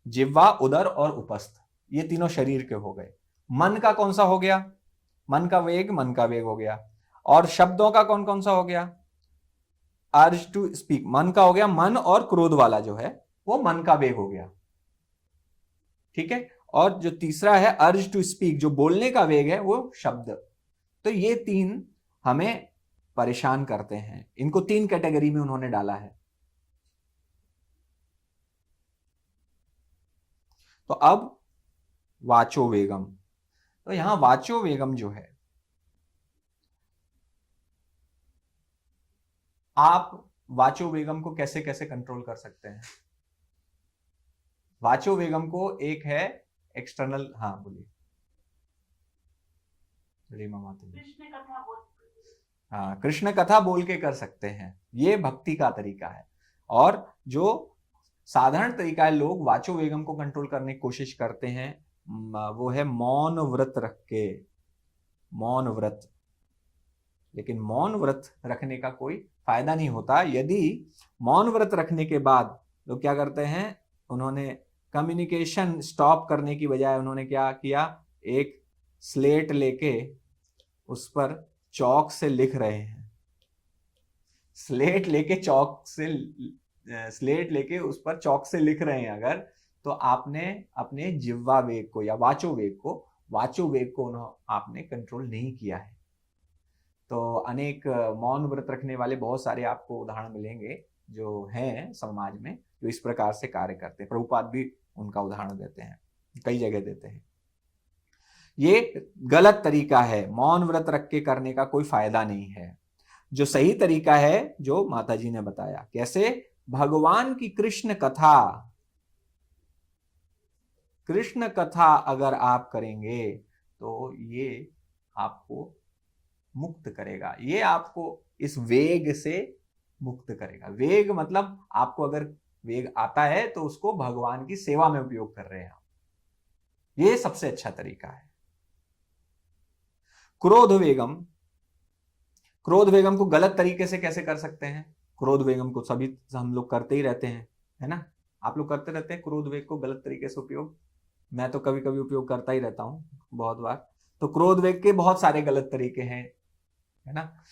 जिह्वा, उदर और उपस्थ, ये तीनों शरीर के हो गए। मन का कौन सा हो गया? मन का वेग हो गया। और शब्दों का कौन कौन सा हो गया? अर्ज टू स्पीक, मन का हो गया। मन और क्रोध वाला जो है वो मन का वेग हो गया, ठीक है। और जो तीसरा है अर्ज टू स्पीक, जो बोलने का वेग है, वो शब्द। तो ये 3 हमें परेशान करते हैं। इनको 3 कैटेगरी में उन्होंने डाला है। तो अब वाचो वेगम। तो यहां वाचो वेगम जो है, आप वाचो वेगम को कैसे कैसे कंट्रोल कर सकते हैं? वाचो वेगम को एक है एक्सटर्नल, हाँ बोलिए रीमा माता। हाँ, कृष्ण कथा बोल के कर सकते हैं, ये भक्ति का तरीका है। और जो साधारण तरीका है, लोग वाचो वेगम को कंट्रोल करने की कोशिश करते हैं, वो है मौन व्रत रख के, मौन व्रत। लेकिन मौन व्रत रखने का कोई फायदा नहीं होता। यदि मौन व्रत रखने के बाद लोग क्या करते हैं, उन्होंने कम्युनिकेशन स्टॉप करने की बजाय उन्होंने क्या किया, एक स्लेट लेके उस पर चौक से लिख रहे हैं, स्लेट लेके चौक से, स्लेट लेके उस पर चौक से लिख रहे हैं अगर, तो आपने अपने जिह्वा वेग को या वाचो वेग को आपने कंट्रोल नहीं किया है। तो अनेक मौन व्रत रखने वाले बहुत सारे आपको उदाहरण मिलेंगे जो हैं समाज में, जो इस प्रकार से कार्य करते हैं। प्रभुपाद भी उनका उदाहरण देते हैं, कई जगह देते हैं। ये गलत तरीका है, मौन व्रत रख के करने का कोई फायदा नहीं है। जो सही तरीका है जो माता जी ने बताया, कैसे भगवान की कृष्ण कथा अगर आप करेंगे तो ये आपको मुक्त करेगा, ये आपको इस वेग से मुक्त करेगा। वेग मतलब आपको अगर वेग आता है तो उसको भगवान की सेवा में उपयोग कर रहे हैं आप, ये सबसे अच्छा तरीका है। क्रोध वेगम को गलत तरीके से कैसे कर सकते हैं? क्रोध वेगम को सभी हम लोग करते ही रहते हैं, है ना? आप लोग करते रहते हैं क्रोध वेग को गलत तरीके से उपयोग। मैं तो कभी कभी उपयोग करता ही रहता हूं, बहुत बार। तो क्रोध वेग के बहुत सारे गलत तरीके हैं, है ना?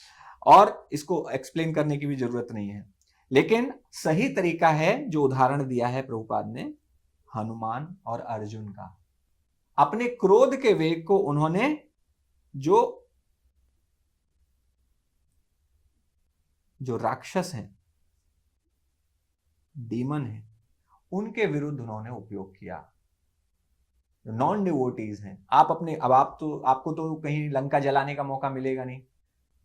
और इसको एक्सप्लेन करने की भी जरूरत नहीं है। लेकिन सही तरीका है जो उदाहरण दिया है प्रभुपाद ने हनुमान और अर्जुन का। अपने क्रोध के वेग को उन्होंने, जो राक्षस हैं, डीमन है, उनके विरुद्ध उन्होंने उपयोग किया। नॉन डिवोटीज हैं, आप अपने, अब आपको तो कहीं लंका जलाने का मौका मिलेगा नहीं।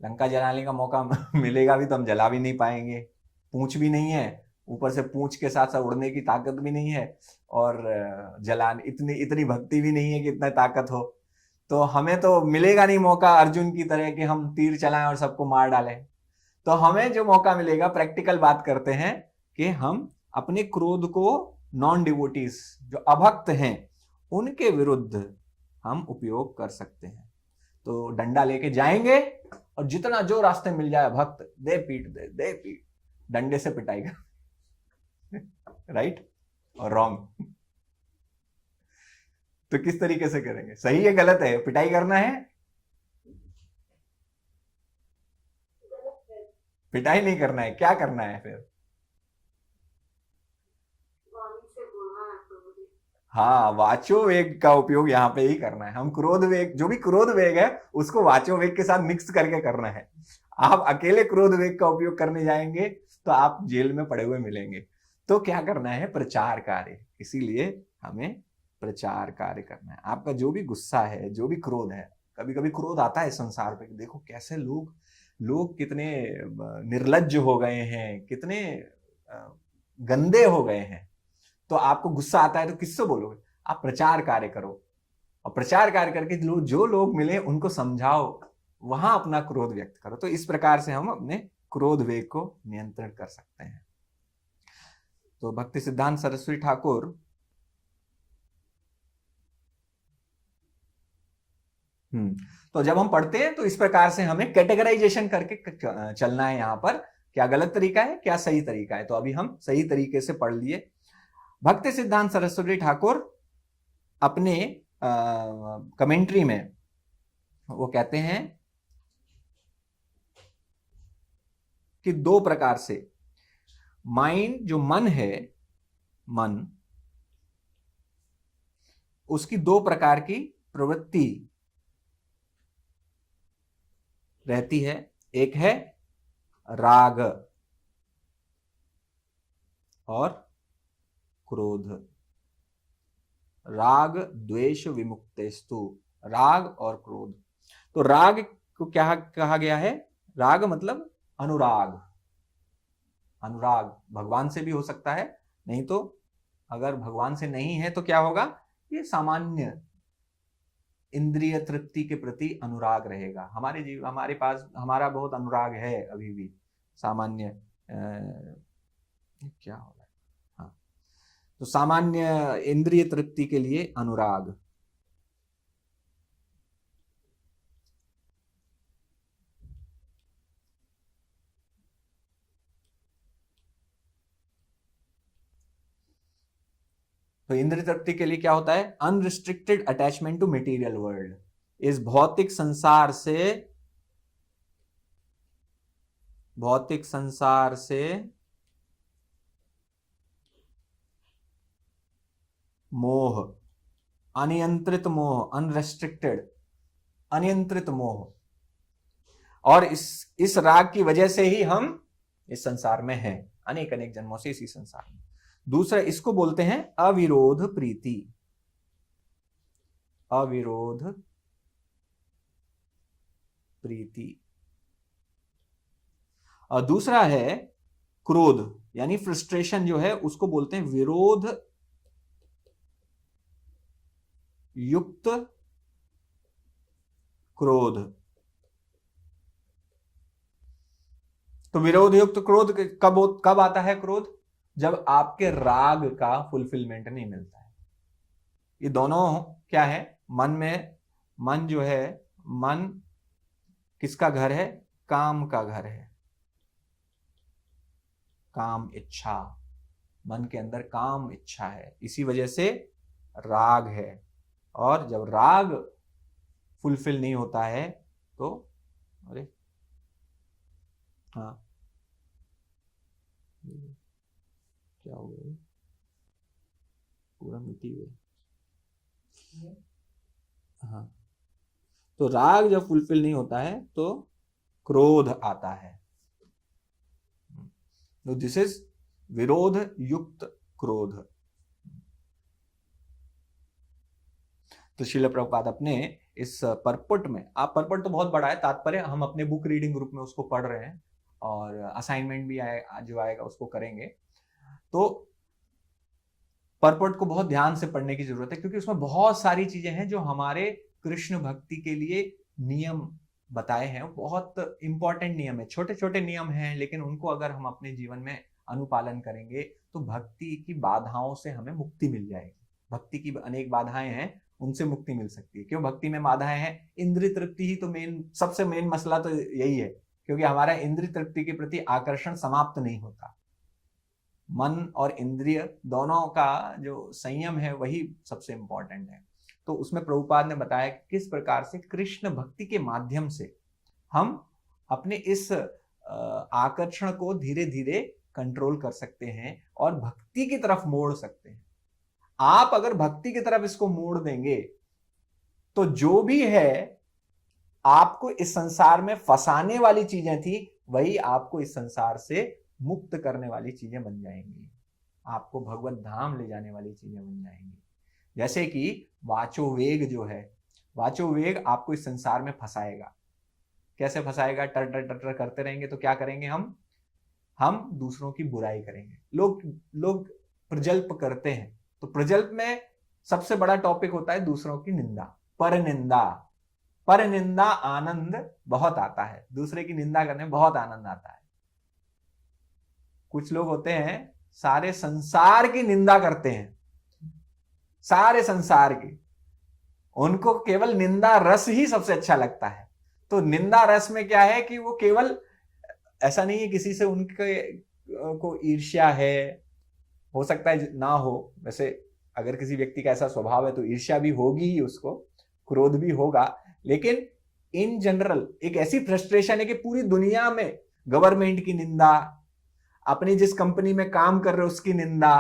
लंका जलाने का मौका मिलेगा भी तो हम जला भी नहीं पाएंगे, पूंछ भी नहीं है, ऊपर से पूंछ के साथ साथ उड़ने की ताकत भी नहीं है, और जलाने इतनी भक्ति भी नहीं है कि इतना ताकत हो। तो हमें तो मिलेगा नहीं मौका अर्जुन की तरह कि हम तीर चलाएं और सबको मार डालें। तो हमें जो मौका मिलेगा, प्रैक्टिकल बात करते हैं, कि हम अपने क्रोध को नॉन डिवोटीज जो अभक्त हैं उनके विरुद्ध हम उपयोग कर सकते हैं। तो डंडा लेके जाएंगे और जितना जो रास्ते मिल जाए भक्त दे पीट डंडे से पिटाई कर राइट और रॉन्ग। तो किस तरीके से करेंगे? सही है गलत है? पिटाई करना है? पिटाई नहीं करना है, क्या करना है फिर? हाँ, वाचो वेग का उपयोग यहाँ पे ही करना है। हम क्रोध वेग, जो भी क्रोध वेग है उसको वाचो वेग के साथ मिक्स करके करना है। आप अकेले क्रोध वेग का उपयोग करने जाएंगे तो आप जेल में पड़े हुए मिलेंगे। तो क्या करना है? प्रचार कार्य। इसीलिए हमें प्रचार कार्य करना है। आपका जो भी गुस्सा है, जो भी क्रोध है, कभी कभी क्रोध आता है संसार पे, देखो कैसे लोग कितने निर्लज्ज हो गए हैं, कितने गंदे हो गए हैं। तो आपको गुस्सा आता है तो किससे बोलोगे? आप प्रचार कार्य करो, और प्रचार कार्य करके जो लोग मिले उनको समझाओ, वहां अपना क्रोध व्यक्त करो। तो इस प्रकार से हम अपने क्रोध वेग को नियंत्रण कर सकते हैं। तो भक्ति सिद्धांत सरस्वती ठाकुर तो जब हम पढ़ते हैं तो इस प्रकार से हमें कैटेगराइजेशन करके चलना है। यहां पर क्या गलत तरीका है, क्या सही तरीका है। तो अभी हम सही तरीके से पढ़ लिए। भक्ति सिद्धांत सरस्वती ठाकुर अपने कमेंट्री में वो कहते हैं कि दो प्रकार से माइंड, जो मन है, मन, उसकी दो प्रकार की प्रवृत्ति रहती है। एक है राग और क्रोध। राग द्वेष विमुक्तेस्तु, राग और क्रोध। तो राग को क्या कहा गया है? राग मतलब अनुराग। अनुराग भगवान से भी हो सकता है, नहीं तो अगर भगवान से नहीं है तो क्या होगा? ये सामान्य इंद्रिय तृप्ति के प्रति अनुराग रहेगा। हमारे पास हमारा बहुत अनुराग है अभी भी, सामान्य क्या होगा, हाँ, तो सामान्य इंद्रिय तृप्ति के लिए अनुराग। तो इंद्रिय तृप्ति के लिए क्या होता है? Unrestricted attachment to material world. इस भौतिक संसार से मोह, अनियंत्रित मोह, अनरेस्ट्रिक्टेड अनियंत्रित मोह, और इस राग की वजह से ही हम इस संसार में हैं, अनेक अनेक जन्मों से इसी संसार में। दूसरा, इसको बोलते हैं अविरोध प्रीति। अविरोध प्रीति। और दूसरा है क्रोध, यानी फ्रस्ट्रेशन जो है उसको बोलते हैं विरोध युक्त क्रोध। तो विरोध युक्त क्रोध कब आता है? क्रोध जब आपके राग का फुलफिलमेंट नहीं मिलता है। ये दोनों क्या है? मन जो है, मन किसका घर है? काम का घर है। काम इच्छा, मन के अंदर काम इच्छा है, इसी वजह से राग है। और जब राग फुलफिल नहीं होता है तो अरे हाँ क्या हो गया? पूरा मिट्टी हुई। हाँ, तो राग जब फुलफिल नहीं होता है तो क्रोध आता है। तो दिस इज विरोध युक्त क्रोध। तो श्रील प्रभुपाद अपने इस परपट में, आप परपट तो बहुत बड़ा है, तात्पर्य हम अपने बुक रीडिंग ग्रुप में उसको पढ़ रहे हैं और असाइनमेंट भी जो आएगा उसको करेंगे। तो परपट को बहुत ध्यान से पढ़ने की जरूरत है, क्योंकि उसमें बहुत सारी चीजें हैं जो हमारे कृष्ण भक्ति के लिए नियम बताए हैं। बहुत इंपॉर्टेंट नियम है, छोटे छोटे नियम हैं, लेकिन उनको अगर हम अपने जीवन में अनुपालन करेंगे तो भक्ति की बाधाओं से हमें मुक्ति मिल जाएगी। भक्ति की अनेक बाधाएं हैं, उनसे मुक्ति मिल सकती है। क्यों भक्ति में बाधाएं हैं? इंद्रिय तृप्ति ही तो सबसे मेन मसला तो यही है, क्योंकि हमारा इंद्रिय तृप्ति के प्रति आकर्षण समाप्त नहीं होता। मन और इंद्रिय दोनों का जो संयम है वही सबसे इंपॉर्टेंट है। तो उसमें प्रभुपाद ने बताया कि किस प्रकार से कृष्ण भक्ति के माध्यम से हम अपने इस आकर्षण को धीरे धीरे कंट्रोल कर सकते हैं और भक्ति की तरफ मोड़ सकते हैं। आप अगर भक्ति की तरफ इसको मोड़ देंगे तो जो भी है आपको इस संसार में फंसाने वाली चीजें थी, वही आपको इस संसार से मुक्त करने वाली चीजें बन जाएंगी, आपको भगवत धाम ले जाने वाली चीजें बन जाएंगी। जैसे कि वाचो वेग जो है, वाचो वेग आपको इस संसार में फंसाएगा। कैसे फंसाएगा? टर टर टर टर करते रहेंगे तो क्या करेंगे? हम दूसरों की बुराई करेंगे। लोग प्रजल्प करते हैं, तो प्रजल्प में सबसे बड़ा टॉपिक होता है दूसरों की निंदा, पर निंदा आनंद बहुत आता है। दूसरे की निंदा करने में बहुत आनंद आता है। कुछ लोग होते हैं सारे संसार की निंदा करते हैं, सारे संसार की, उनको केवल निंदा रस ही सबसे अच्छा लगता है। तो निंदा रस में क्या है कि वो केवल ऐसा नहीं है किसी से उनके को ईर्ष्या है, हो सकता है ना हो, वैसे अगर किसी व्यक्ति का ऐसा स्वभाव है तो ईर्ष्या भी होगी ही, उसको क्रोध भी होगा, लेकिन इन जनरल एक ऐसी फ्रस्ट्रेशन है कि पूरी दुनिया में गवर्नमेंट की निंदा, अपनी जिस कंपनी में काम कर रहे हो उसकी निंदा,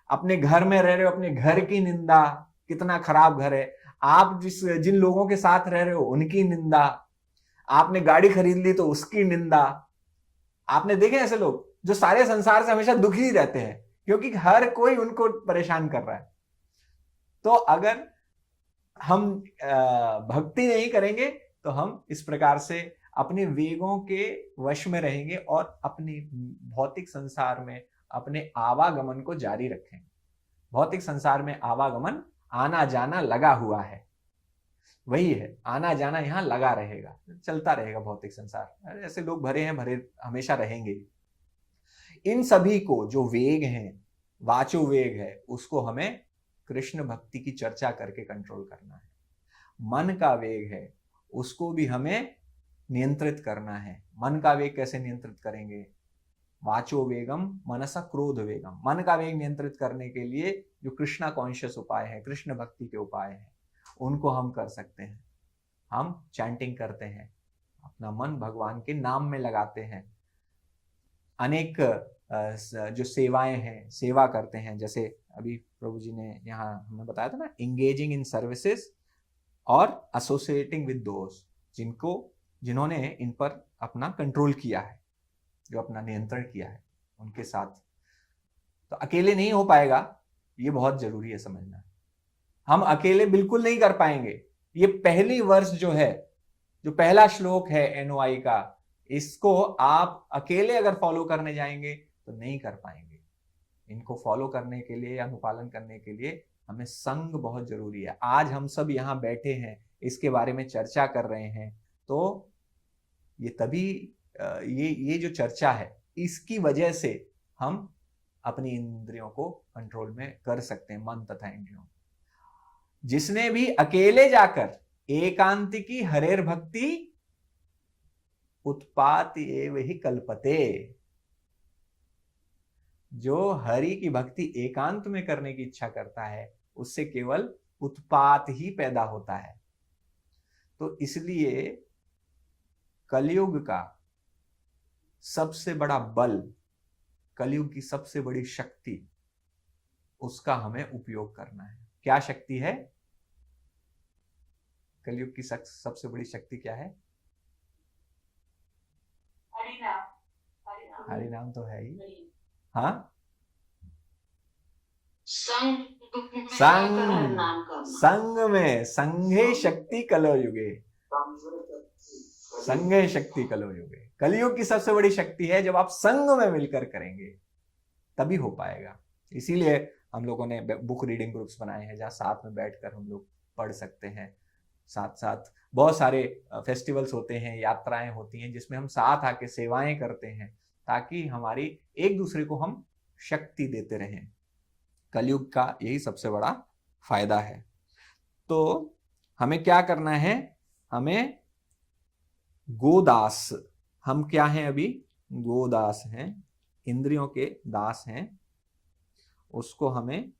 अपने घर में रह रहे हो अपने घर की निंदा, कितना खराब घर है, आप जिन लोगों के साथ रह रहे हो उनकी निंदा, आपने गाड़ी खरीद ली तो उसकी निंदा। आपने देखे ऐसे लोग जो सारे संसार से हमेशा दुखी रहते हैं, क्योंकि हर कोई उनको परेशान कर रहा है। तो अगर हम भक्ति नहीं करेंगे तो हम इस प्रकार से अपने वेगों के वश में रहेंगे और अपनी भौतिक संसार में अपने आवागमन को जारी रखेंगे। भौतिक संसार में आवागमन, आना जाना लगा हुआ है, वही है, आना जाना यहाँ लगा रहेगा, चलता रहेगा भौतिक संसार। ऐसे लोग भरे हैं, भरे हमेशा रहेंगे। इन सभी को जो वेग हैं, वाचो वेग है, उसको हमें कृष्ण भक्ति की चर्चा करके कंट्रोल करना है। मन का वेग है, उसको भी हमें नियंत्रित करना है। मन का वेग कैसे नियंत्रित करेंगे? वाचो वेगम मनसा क्रोध वेगम। मन का वेग नियंत्रित करने के लिए जो कृष्णा कॉन्शियस उपाय है, कृष्ण भक्ति के उपाय हैं, उनको हम कर सकते हैं। हम चैंटिंग करते हैं, अपना मन भगवान के नाम में लगाते हैं, अनेक जो सेवाएं हैं, सेवा करते हैं। जैसे अभी प्रभु जी ने यहाँ हमें बताया था ना, एंगेजिंग इन सर्विसेज और एसोसिएटिंग विद दोस्त, जिन्होंने इन पर अपना कंट्रोल किया है, जो अपना नियंत्रण किया है, उनके साथ। तो अकेले नहीं हो पाएगा, ये बहुत जरूरी है समझना। हम अकेले बिल्कुल नहीं कर पाएंगे। ये पहली वर्ष जो है, जो पहला श्लोक है एनओआई का, इसको आप अकेले अगर फॉलो करने जाएंगे तो नहीं कर पाएंगे। इनको फॉलो करने के लिए, अनुपालन करने के लिए हमें संग बहुत जरूरी है। आज हम सब यहाँ बैठे हैं, इसके बारे में चर्चा कर रहे हैं, तो ये तभी ये जो चर्चा है, इसकी वजह से हम अपनी इंद्रियों को कंट्रोल में कर सकते हैं, मन तथा इंद्रियों। जिसने भी अकेले जाकर एकांतिकी हरेर भक्ति उत्पात एव ही कल्पते, जो हरि की भक्ति एकांत में करने की इच्छा करता है, उससे केवल उत्पात ही पैदा होता है। तो इसलिए कलयुग का सबसे बड़ा बल, कलयुग की सबसे बड़ी शक्ति, उसका हमें उपयोग करना है। क्या शक्ति है? कलयुग की सबसे बड़ी शक्ति क्या है? हरि नाम तो है ही। हाँ, संग में संघे शक्ति कलो युगे, संघे शक्ति कलो युगे। कलयुग की सबसे बड़ी शक्ति है जब आप संग में मिलकर करेंगे, तभी हो पाएगा। इसीलिए हम लोगों ने बुक रीडिंग ग्रुप्स बनाए हैं, जहाँ साथ में बैठकर हम लोग पढ़ सकते हैं। साथ साथ बहुत सारे फेस्टिवल्स होते हैं, यात्राएं होती हैं, जिसमें हम साथ आके सेवाएं करते हैं, ताकि हमारी एक दूसरे को हम शक्ति देते रहें। कलयुग का यही सबसे बड़ा फायदा है। तो हमें क्या करना है? हमें गोदास, हम क्या हैं अभी? गोदास हैं, इंद्रियों के दास हैं, उसको हमें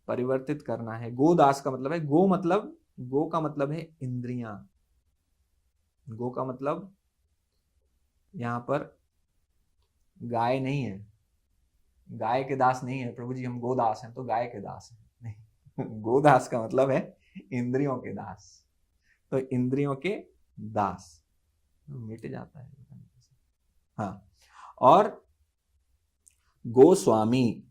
परिवर्तित करना है। गोदास का मतलब है, गो का मतलब है इंद्रियां। गो का मतलब यहां पर गाय नहीं है, गाय के दास नहीं है। प्रभु जी हम गोदास हैं तो गाय के दास हैं, नहीं। गोदास का मतलब है इंद्रियों के दास। तो इंद्रियों के दास मिट जाता है। हाँ, और गोस्वामी,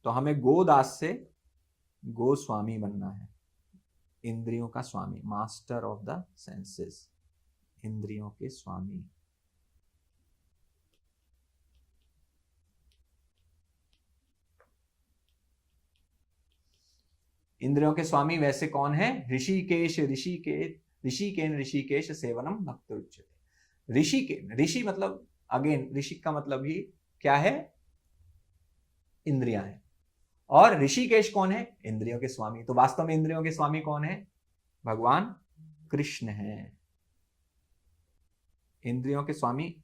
तो हमें गोदास से गोस्वामी बनना है, इंद्रियों का स्वामी, मास्टर ऑफ द सेंसेस, इंद्रियों के स्वामी। इंद्रियों के स्वामी वैसे कौन है? ऋषिकेश, ऋषिकेश सेवनम भक्त उच्यते। ऋषि मतलब, अगेन ऋषि का मतलब ही क्या है? इंद्रियां हैं। और ऋषिकेश कौन है? इंद्रियों के स्वामी। तो वास्तव में इंद्रियों के स्वामी कौन है? भगवान कृष्ण है। इंद्रियों के स्वामी,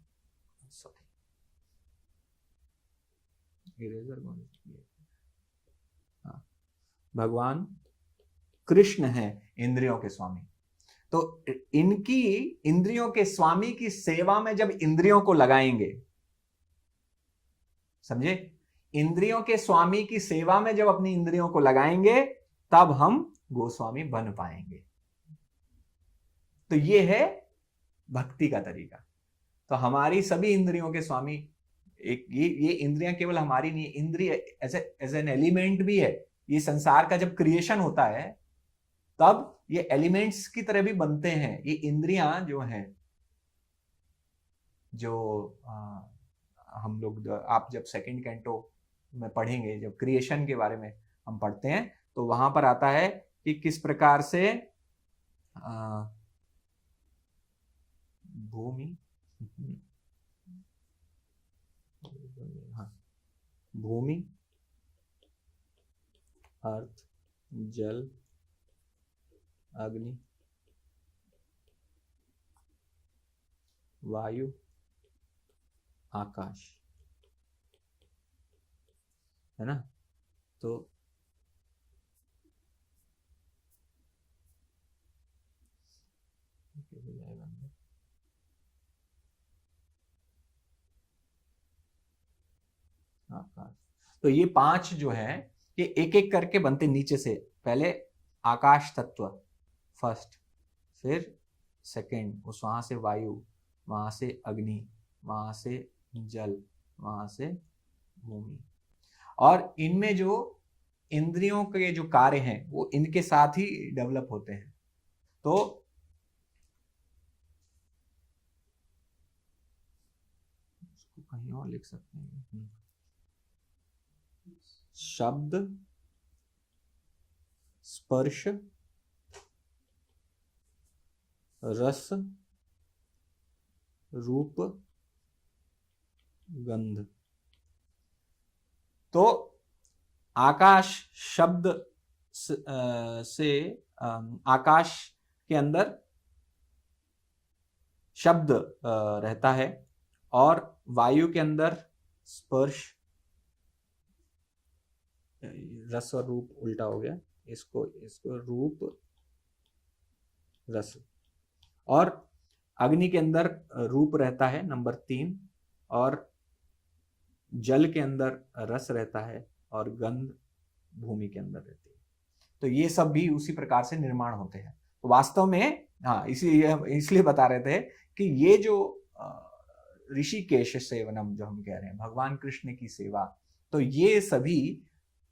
हाँ, भगवान कृष्ण है इंद्रियों के स्वामी। तो इनकी, इंद्रियों के स्वामी की सेवा में जब इंद्रियों को लगाएंगे, समझे? इंद्रियों के स्वामी की सेवा में जब अपनी इंद्रियों को लगाएंगे, तब हम गोस्वामी बन पाएंगे। तो ये है भक्ति का तरीका। तो हमारी सभी इंद्रियों के स्वामी एक ये इंद्रियां केवल हमारी नहीं, इंद्रिय एज एन एलिमेंट भी है। ये संसार का जब क्रिएशन होता है तब ये एलिमेंट्स की तरह भी बनते हैं। ये इंद्रियां जो हैं, जो हम लोग, आप जब सेकंड कैंटो में पढ़ेंगे, जब क्रिएशन के बारे में हम पढ़ते हैं, तो वहां पर आता है कि किस प्रकार से भूमि, हाँ, भूमि, अर्थ, जल, अग्नि, वायु, आकाश, है ना। तो आकाश, तो ये 5 जो हैं ये एक एक करके बनते नीचे से। पहले आकाश तत्व फर्स्ट, फिर सेकंड, उस वहां से वायु, वहां से अग्नि, वहां से जल, वहां से भूमि। और इनमें जो इंद्रियों के जो कार्य हैं वो इनके साथ ही डेवलप होते हैं। तो इसको कहीं और लिख सकते हैं, शब्द, स्पर्श, रस, रूप, गंध। तो आकाश शब्द से आकाश के अंदर शब्द रहता है, और वायु के अंदर स्पर्श, रस और रूप उल्टा हो गया, इसको रूप, रस। और अग्नि के अंदर रूप रहता है नंबर 3, और जल के अंदर रस रहता है, और गंध भूमि के अंदर रहती है। तो ये सब भी उसी प्रकार से निर्माण होते हैं। तो वास्तव में हाँ, इसलिए बता रहे थे कि ये जो ऋषिकेश सेवनम जो हम कह रहे हैं, भगवान कृष्ण की सेवा, तो ये सभी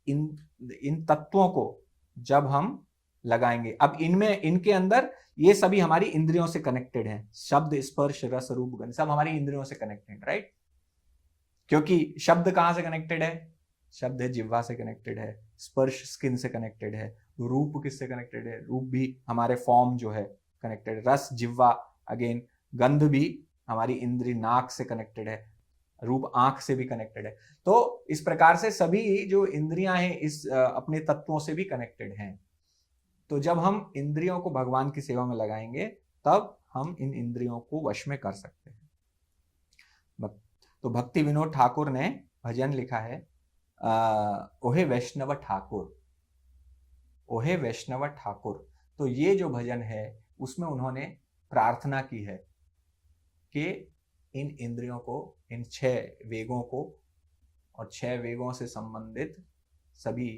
इन तत्वों को जब हम लगाएंगे, अब इनमें इनके अंदर ये सभी हमारी इंद्रियों से कनेक्टेड हैं। शब्द, स्पर्श, रस, रूप, गंध सब हमारी इंद्रियों से कनेक्टेड, राइट। क्योंकि शब्द कहां से कनेक्टेड है? शब्द है जिह्वा से कनेक्टेड है, स्पर्श स्किन से कनेक्टेड है, रूप किससे कनेक्टेड है? रूप भी हमारे फॉर्म जो है कनेक्टेड है, रस जिह्वा अगेन, गंध भी हमारी इंद्री नाक से कनेक्टेड है, रूप आंख से भी कनेक्टेड है। तो इस प्रकार से सभी जो इंद्रियां हैं इस अपने तत्वों से भी कनेक्टेड हैं। तो जब हम इंद्रियों को भगवान की सेवा में लगाएंगे तब हम इन इंद्रियों को वश में कर सकते हैं। तो भक्ति विनोद ठाकुर ने भजन लिखा है, ओहे वैष्णव ठाकुर, ओहे वैष्णव ठाकुर। तो ये जो भजन है उसमें उन्होंने प्रार्थना की है कि इन इंद्रियों को, इन 6 वेगों को और 6 वेगों से संबंधित सभी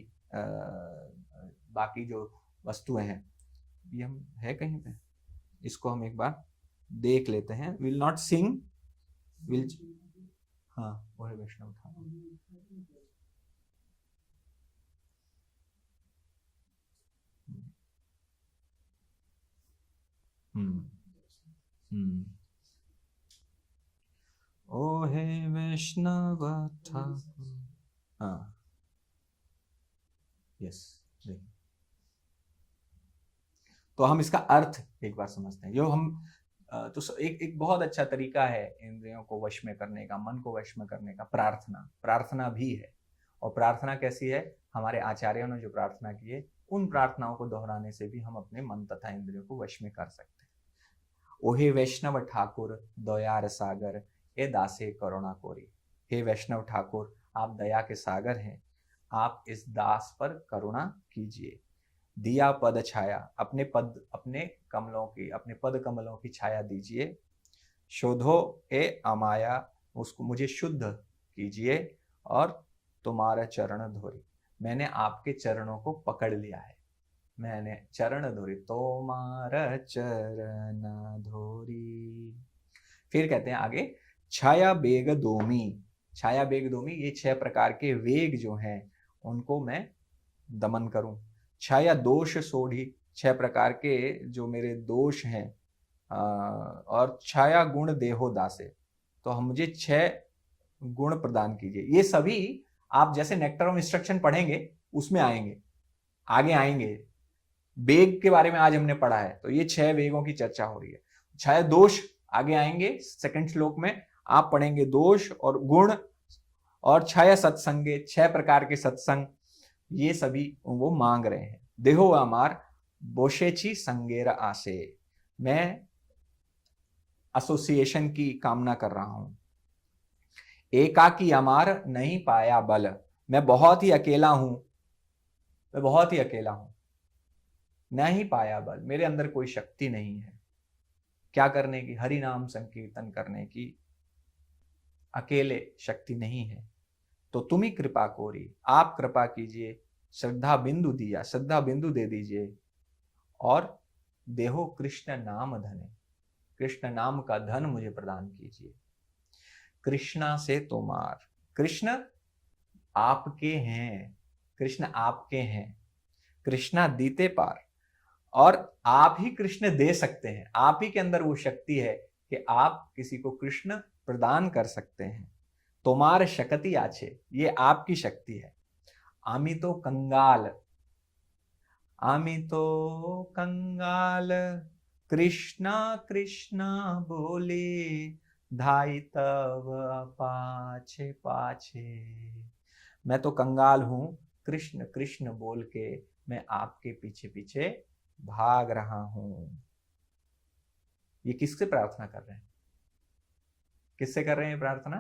बाकी जो वस्तुएं हैं, ये हम है कहीं पे, इसको हम एक बार देख लेते हैं। विल नॉट सिंग, विल, हाँ वो है वैष्णव ठाकुर। ओ हे वैष्णव ठाकुर, हाँ यस। तो हम इसका अर्थ एक बार समझते हैं। जो हम तो एक बहुत अच्छा तरीका है इंद्रियों को वश में करने का, मन को वश में करने का, प्रार्थना भी है। और प्रार्थना कैसी है? हमारे आचार्यों ने जो प्रार्थना की है उन प्रार्थनाओं को दोहराने से भी हम अपने मन तथा इंद्रियों को वश में कर सकते हैं। ओहे वैष्णव ठाकुर दयार सागर, हे दासे करुणा कोरी। हे वैष्णव ठाकुर, आप दया के सागर हैं, आप इस दास पर करुणा कीजिए। दिया पद छाया, अपने कमलों की, अपने पद कमलों की छाया दीजिए। शोधो ए अमाया, उसको मुझे शुद्ध कीजिए। और तुम्हारा चरण धोरी, मैंने आपके चरणों को पकड़ लिया है, मैंने चरण धोरी, तुम्हारा चरण धोरी। फिर कहते हैं आगे, छाया बेग दोमी, छाया वेग दोमी, ये 6 प्रकार के वेग जो हैं उनको मैं दमन करूं। छाया दोष सोढ़ी, 6 प्रकार के जो मेरे दोष हैं, और छाया गुण देहो दासे, तो हम मुझे 6 गुण प्रदान कीजिए। ये सभी आप जैसे नेक्टर ऑफ इंस्ट्रक्शन पढ़ेंगे उसमें आएंगे, आगे आएंगे। वेग के बारे में आज हमने पढ़ा है, तो ये 6 वेगों की चर्चा हो रही है। छाया दोष आगे आएंगे, सेकंड श्लोक में आप पढ़ेंगे दोष और गुण, और छाया सत्संगे, 6 प्रकार के सत्संग, ये सभी वो मांग रहे हैं। देहो अमार बोशेची संगेर आसे, मैं एसोसिएशन की कामना कर रहा हूं। एकाकी अमार नहीं पाया बल, मैं बहुत ही अकेला हूं, मैं बहुत ही अकेला हूं। नहीं पाया बल, मेरे अंदर कोई शक्ति नहीं है क्या करने की, हरि नाम संकीर्तन करने की अकेले शक्ति नहीं है। तो तुम ही कृपा कोरी, आप कृपा कीजिए, श्रद्धा बिंदु दिया, श्रद्धा बिंदु दे दीजिए, और देहो कृष्ण नाम धने, कृष्ण नाम का धन मुझे प्रदान कीजिए। कृष्णा से तोमार, कृष्ण आपके हैं, कृष्ण आपके हैं, कृष्णा दीते पार, और आप ही कृष्ण दे सकते हैं, आप ही के अंदर वो शक्ति है कि आप किसी को कृष्ण प्रदान कर सकते हैं। तोमार शक्ति आछे, ये आपकी शक्ति है। आमी तो कंगाल, आमी तो कंगाल, कृष्णा कृष्णा बोले, धाई तव पाछे पाछे, मैं तो कंगाल हूं, कृष्ण कृष्ण बोल के मैं आपके पीछे पीछे भाग रहा हूं। ये किससे प्रार्थना कर रहे हैं, किससे कर रहे हैं प्रार्थना?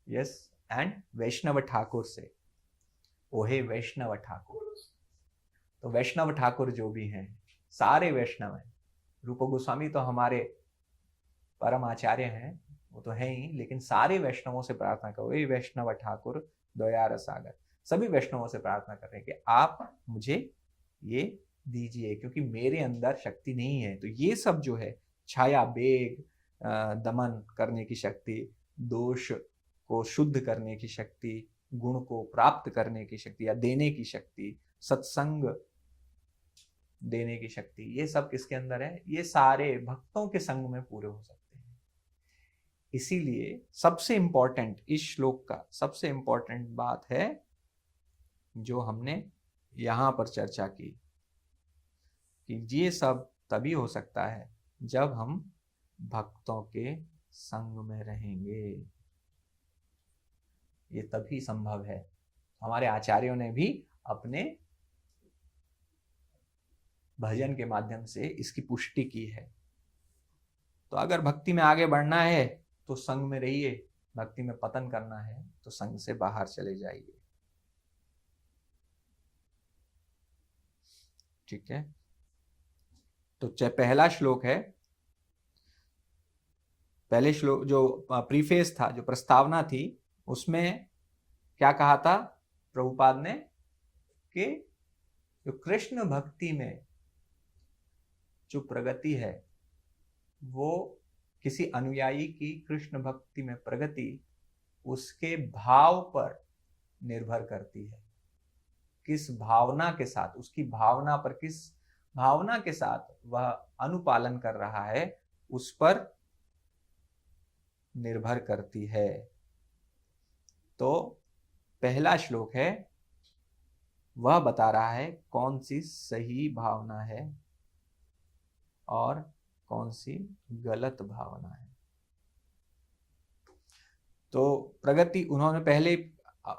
यस, एंड वैष्णव ठाकुर से, ओहे वैष्णव ठाकुर। तो वैष्णव ठाकुर जो भी हैं, सारे वैष्णव हैं। रूप गोस्वामी तो हमारे परम आचार्य हैं, वो तो है ही, लेकिन सारे वैष्णवों से प्रार्थना करो, ये वैष्णव ठाकुर दया रसागर, सभी वैष्णवों से प्रार्थना कर रहे हैं कि आप मुझे ये दीजिए, क्योंकि मेरे अंदर शक्ति नहीं है। तो ये सब जो है, छाया वेग दमन करने की शक्ति, दोष को शुद्ध करने की शक्ति, गुण को प्राप्त करने की शक्ति या देने की शक्ति, सत्संग देने की शक्ति, ये सब किसके अंदर है? ये सारे भक्तों के संग में पूरे हो सकते हैं। इसीलिए सबसे इंपॉर्टेंट इस श्लोक का सबसे इंपॉर्टेंट बात है जो हमने यहां पर चर्चा की, कि ये सब तभी हो सकता है जब हम भक्तों के संग में रहेंगे, ये तभी संभव है। हमारे आचार्यों ने भी अपने भजन के माध्यम से इसकी पुष्टि की है। तो अगर भक्ति में आगे बढ़ना है तो संग में रहिए, भक्ति में पतन करना है तो संग से बाहर चले जाइए। ठीक है, तो पहला श्लोक है, पहले श्लोक जो प्रीफेस था, जो प्रस्तावना थी, उसमें क्या कहा था प्रभुपाद ने कि जो कृष्ण भक्ति में जो प्रगति है, वो किसी अनुयायी की कृष्ण भक्ति में प्रगति उसके भाव पर निर्भर करती है। किस भावना के साथ, उसकी भावना पर, किस भावना के साथ वह अनुपालन कर रहा है, उस पर निर्भर करती है। तो पहला श्लोक है, वह बता रहा है कौन सी सही भावना है और कौन सी गलत भावना है। तो प्रगति उन्होंने पहले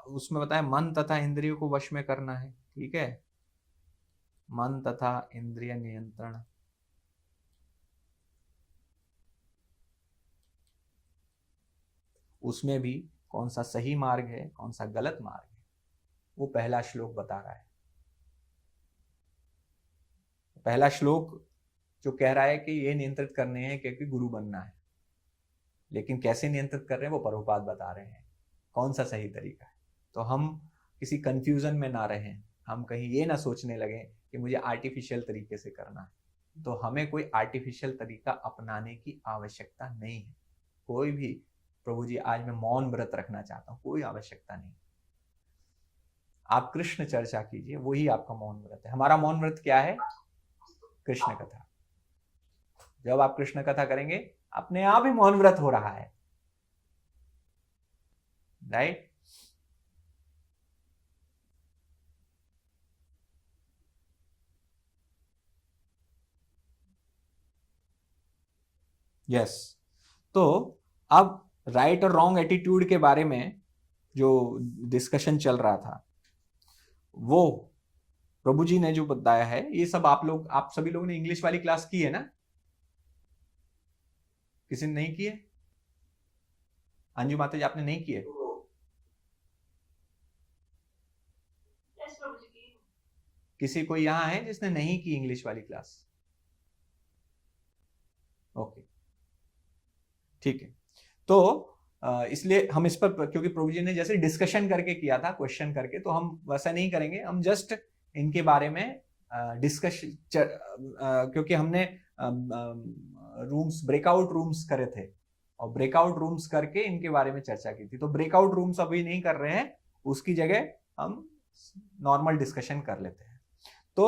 उसमें बताया, मन तथा इंद्रियों को वश में करना है। ठीक है, मन तथा इंद्रिय नियंत्रण, उसमें भी कौन सा सही मार्ग है, कौन सा गलत मार्ग है, वो पहला श्लोक बता रहा है। पहला श्लोक जो कह रहा है कि ये नियंत्रित करने हैं क्योंकि गुरु बनना है, लेकिन कैसे नियंत्रित कर रहे हैं वो प्रभुपाद बता रहे हैं, कौन सा सही तरीका है। तो हम किसी कंफ्यूजन में ना रहें, हम कहीं ये ना सोचने लगे कि मुझे आर्टिफिशियल तरीके से करना है। तो हमें कोई आर्टिफिशियल तरीका अपनाने की आवश्यकता नहीं है। कोई भी प्रभु जी आज मैं मौन व्रत रखना चाहता हूँ, कोई आवश्यकता नहीं। आप कृष्ण चर्चा कीजिए, वही आपका मौन व्रत है। हमारा मौन व्रत क्या है? कृष्ण कथा। जब आप कृष्ण कथा करेंगे अपने आप ही मौन व्रत हो रहा है, राइट? यस। तो अब राइट और रॉन्ग एटीट्यूड के बारे में जो डिस्कशन चल रहा था, वो प्रभु जी ने जो बताया है, ये सब आप सभी लोगों ने इंग्लिश वाली क्लास की है ना? किसी ने नहीं की है? अंजू माता जी आपने नहीं की है? किसी कोई यहां है जिसने नहीं की इंग्लिश वाली क्लास? ओके, ठीक है। तो इसलिए हम इस पर, क्योंकि प्रभु जी ने जैसे डिस्कशन करके किया था, क्वेश्चन करके, तो हम वैसा नहीं करेंगे। हम जस्ट इनके बारे में डिस्कशन, क्योंकि हमने रूम्स, ब्रेकआउट रूम्स करे थे, और ब्रेकआउट रूम्स करके इनके बारे में चर्चा की थी। तो ब्रेकआउट रूम्स अभी नहीं कर रहे हैं, उसकी जगह हम नॉर्मल डिस्कशन कर लेते हैं। तो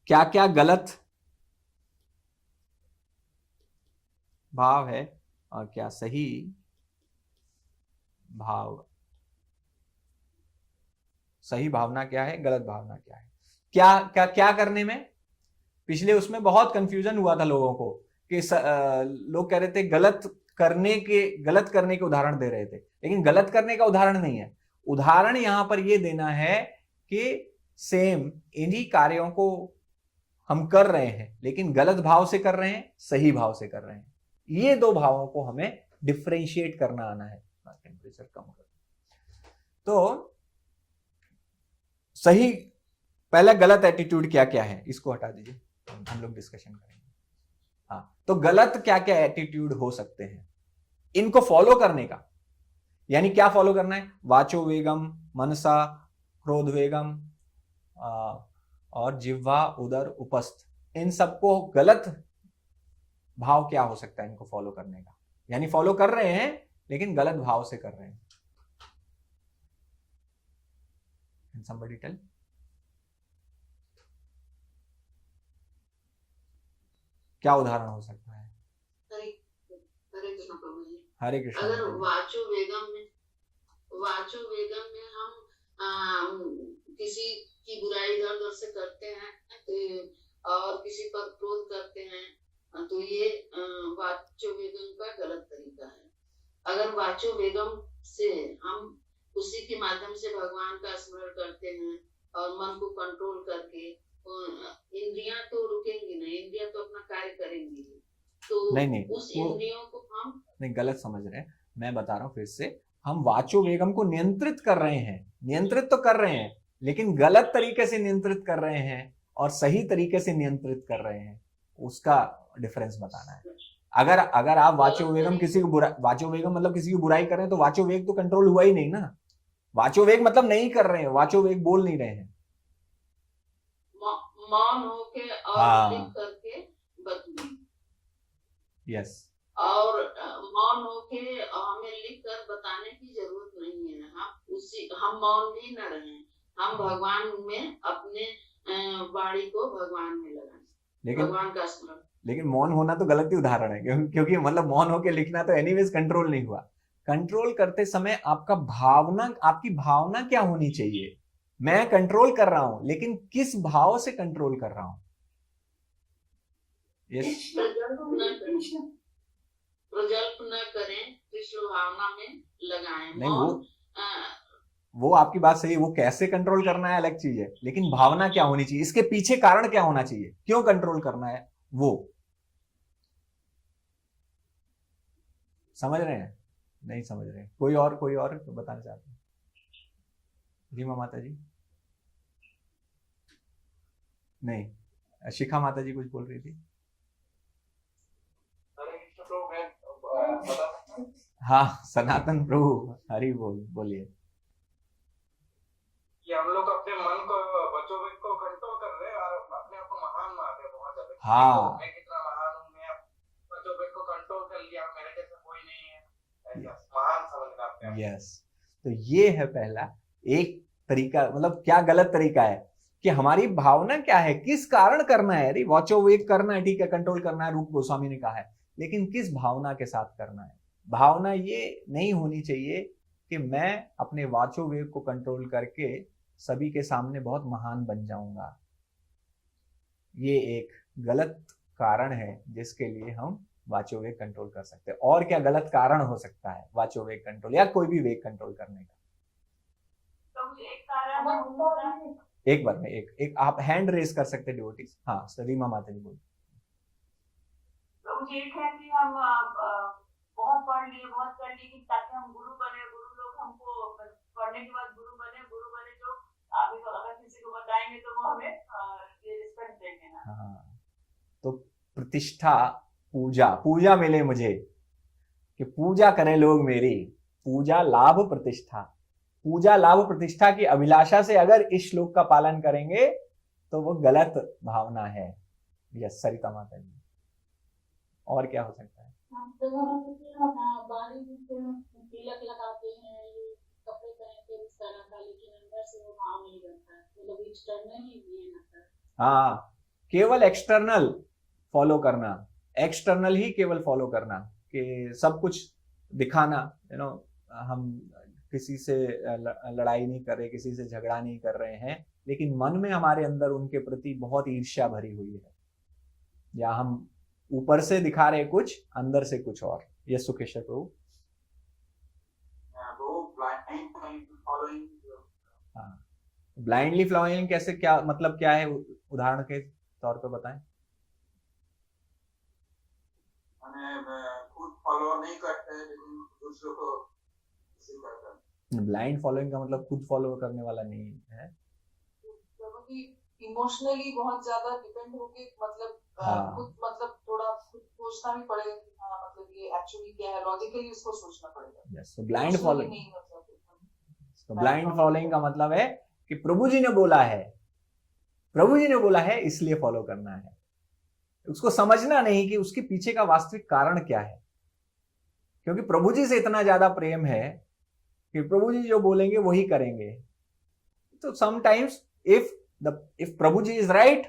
क्या क्या गलत भाव है और क्या सही भाव, सही भावना क्या है, गलत भावना क्या है, क्या क्या क्या करने में। पिछले उसमें बहुत कंफ्यूजन हुआ था लोगों को कि लोग कह रहे थे गलत करने के उदाहरण दे रहे थे, लेकिन गलत करने का उदाहरण नहीं है। उदाहरण यहां पर यह देना है कि सेम इन्हीं कार्यों को हम कर रहे हैं, लेकिन गलत भाव से कर रहे हैं, सही भाव से कर रहे हैं। ये दो भावों को हमें डिफरेंशिएट करना आना है। टेम्परेचर कम कर, तो सही, पहला गलत एटीट्यूड क्या क्या है, इसको हटा दीजिए, हम लोग डिस्कशन करेंगे। हाँ, तो गलत क्या क्या एटीट्यूड हो सकते हैं इनको फॉलो करने का। यानी क्या फॉलो करना है? वाचो वेगम, मनसा, क्रोध वेगम और जिह्वा उदर उपस्थ, इन सबको गलत भाव क्या हो सकता है इनको फॉलो करने का? यानी फॉलो कर रहे हैं लेकिन गलत भाव से कर रहे हैं। Can somebody tell? क्या उदाहरण हो सकता है? हरे कृष्ण प्रभु जी। हरे कृष्ण। अगर वाचो वेगम में हम किसी की बुराई इधर उधर से करते हैं तो, और किसी पर क्रोध करते हैं, तो ये वाचो वेगम का गलत तरीका है। अगर वाचो वेगम से हम उसी के माध्यम से भगवान का स्मरण करते हैं और मन को कंट्रोल करके, इंद्रियां तो रुकेंगी नहीं, इंद्रियां तो अपना कार्य करेंगी, तो नहीं, उस इंद्रियों को हम नहीं, गलत समझ रहे हैं। मैं बता रहा हूं फिर से, हम वाचो वेगम को नियंत्रित कर रहे हैं, नियंत्रित तो कर रहे हैं, लेकिन गलत तरीके से नियंत्रित कर रहे हैं और सही तरीके से नियंत्रित कर रहे हैं, उसका डिफरेंस बताना है। अगर आप वाचो वेगम किसी को वाचो वेगम मतलब किसी की बुराई कर रहे हैं, तो वाचो वेग तो कंट्रोल हुआ ही नहीं ना। वाचो वेग मतलब नहीं कर रहे हैं, वाचो वेग बोल नहीं रहे हैं, मौन होके और लिख करके बदली। यस, और मौन होके हमें लिख कर बताने की जरूरत नहीं है। हम मौन भी न रहे, हम भगवान में अपने वाणी को भगवान में लगाएं, भगवान का स्मरण। लेकिन मौन होना तो गलत ही उदाहरण है, क्योंकि मतलब मौन होके लिखना तो एनीवेज कंट्रोल नहीं हुआ। कंट्रोल करते समय आपकी भावना क्या होनी चाहिए? मैं कंट्रोल कर रहा हूं, लेकिन किस भाव से कंट्रोल कर रहा हूं? प्रजल्प न करें, कृष्ण भावना में लगाएं। नहीं, वो आपकी बात सही है, वो कैसे कंट्रोल करना है अलग चीज है, लेकिन भावना क्या होनी चाहिए, इसके पीछे कारण क्या होना चाहिए, क्यों कंट्रोल करना है, वो समझ रहे हैं? नहीं समझ रहे? कोई और तो बताना चाहते हैं? रीमा माता जी? नहीं, शिखा माता जी कुछ बोल रही थी। हाँ, सनातन प्रभु हरि बोलिए। कि हम लोग अपने मन को, बच्चों को कंट्रोल कर रहे हैं और अपने आप को महान मान रहे हैं बहुत ज्यादा। हाँ, मैं कितना महान हूँ, मैं बच्चों को कंट्रोल कर लिया, मेरे जैसा कोई यस, तो ये है पहला एक तरीका। मतलब क्या गलत तरीका है कि हमारी भावना क्या है, किस कारण करना है। अरे वाचो वेग करना है, ठीक है, कंट्रोल करना है, रूप गोस्वामी ने कहा है, लेकिन किस भावना के साथ करना है। भावना ये नहीं होनी चाहिए कि मैं अपने वाचो वेग को कंट्रोल करके सभी के सामने बहुत महान बन जाऊंगा। ये एक गलत कारण है जिसके लिए हम वाचो वेग कंट्रोल कर सकते हैं। और क्या गलत कारण हो सकता है वाचो वेग कंट्रोल या कोई भी वेग कंट्रोल करने का? एक कारण एक बार में एक आप हैंड रेज कर सकते डिवोटीज। हाँ, रीमा माता जी बोलिए। तो मुझे एक है कि हम बहुत पढ़ लिए, बहुत कर लिए ताकि हम गुरु बने, गुरु लोग हमको पढ़ने के बाद गुरु बने जो अभी अगर किसी को बताएंगे तो वो हमें ये रिस्पेक्ट देंगे ना। हाँ, तो प्रतिष्ठा, पूजा मिले मुझे, कि पूजा करें लोग मेरी, पूजा लाभ प्रतिष्ठा। पूजा लाभ प्रतिष्ठा की अभिलाषा से अगर इस श्लोक का पालन करेंगे तो वो गलत भावना है। यस सरिता माता जी, और क्या हो सकता है? तिलक लगाते हैं, कपड़े पहनते हैं इस तरह का, लेकिन अंदर से वो भाव नहीं बनता है, मतलब एक्सटर्नल ही ये लगता है। हाँ, केवल एक्सटर्नल फॉलो करना, एक्सटर्नल ही केवल फॉलो करना, कि सब कुछ दिखाना, हम किसी से लड़ाई नहीं कर रहे, किसी से झगड़ा नहीं कर रहे हैं, लेकिन मन में हमारे अंदर उनके प्रति बहुत ईर्ष्या भरी हुई है, या हम ऊपर से दिखा रहे कुछ, अंदर से कुछ और। ये सुकेश्वर प्रभु। हाँ, ब्लाइंडली फॉलोइंग कैसे, क्या मतलब, क्या है, उदाहरण के तौर पे बताएं। खुद फॉलो नहीं करते लेकिन दूसरों को ब्लाइंड फॉलोइंग का मतलब खुद फॉलो करने वाला नहीं है, इमोशनली बहुत ज्यादा डिपेंड होके, मतलब हाँ। खुद, मतलब थोड़ा खुद सोचना भी पड़ेगा कि हाँ, मतलब ये एक्चुअली क्या है, लॉजिकली उसको सोचना पड़ेगा। यस, तो ब्लाइंड फॉलोइंग, नहीं, मतलब तो ब्लाइंड फॉलोइंग का मतलब है कि प्रभु जी ने बोला है, प्रभु जी ने बोला है इसलिए फॉलो करना है। उसको समझना नहीं कि उसके पीछे का वास्तविक कारण क्या है, क्योंकि प्रभु जी से इतना ज्यादा प्रेम है कि प्रभु जी जो बोलेंगे वही करेंगे। तो sometimes if Prabhu ji is right,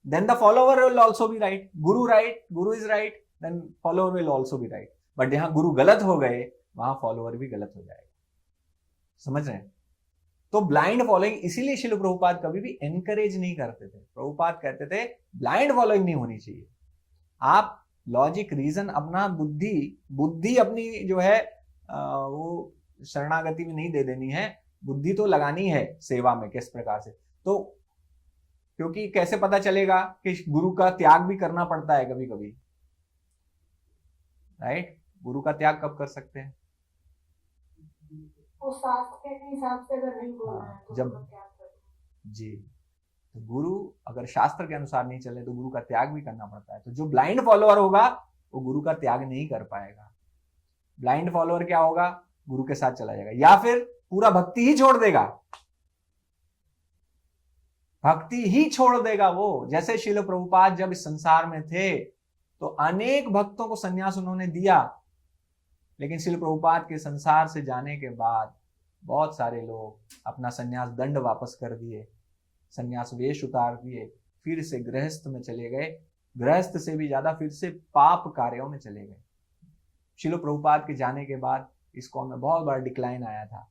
then the follower will also be right. Guru is right, then follower will also be right. But जहां गुरु गलत हो गए वहां फॉलोअर भी गलत हो जाएगा। समझ रहे हैं? तो ब्लाइंड फॉलोइंग इसीलिए श्रील प्रभुपाद कभी भी एनकरेज नहीं करते थे। प्रभुपाद कहते थे ब्लाइंड फॉलोइंग नहीं होनी चाहिए। आप लॉजिक, रीजन, अपना बुद्धि अपनी जो है वो शरणागति में नहीं दे देनी है। बुद्धि तो लगानी है सेवा में, किस प्रकार से। तो क्योंकि कैसे पता चलेगा कि गुरु का त्याग भी करना पड़ता है कभी कभी, राइट? गुरु का त्याग कब कर सकते हैं? वो शास्त्र के हिसाब से अगर नहीं बोल रहे हैं तो जब जी, तो गुरु अगर शास्त्र के अनुसार नहीं चले तो गुरु का त्याग भी करना पड़ता है। तो जो ब्लाइंड फॉलोअर होगा वो गुरु का त्याग नहीं कर पाएगा। ब्लाइंड फॉलोअर क्या होगा? गुरु के साथ चला जाएगा, या फिर पूरा भक्ति ही छोड़ देगा। भक्ति ही छोड़ देगा वो। जैसे श्रील प्रभुपाद जब इस संसार में थे तो अनेक भक्तों को संन्यास उन्होंने दिया, लेकिन श्रील प्रभुपाद के संसार से जाने के बाद बहुत सारे लोग अपना संन्यास दंड वापस कर दिए, संन्यास वेश उतार दिए, फिर से गृहस्थ में चले गए। गृहस्थ से भी ज्यादा फिर से पाप कार्यों में चले गए। श्रील प्रभुपाद के जाने के बाद इसको में बहुत बड़ा डिक्लाइन आया था,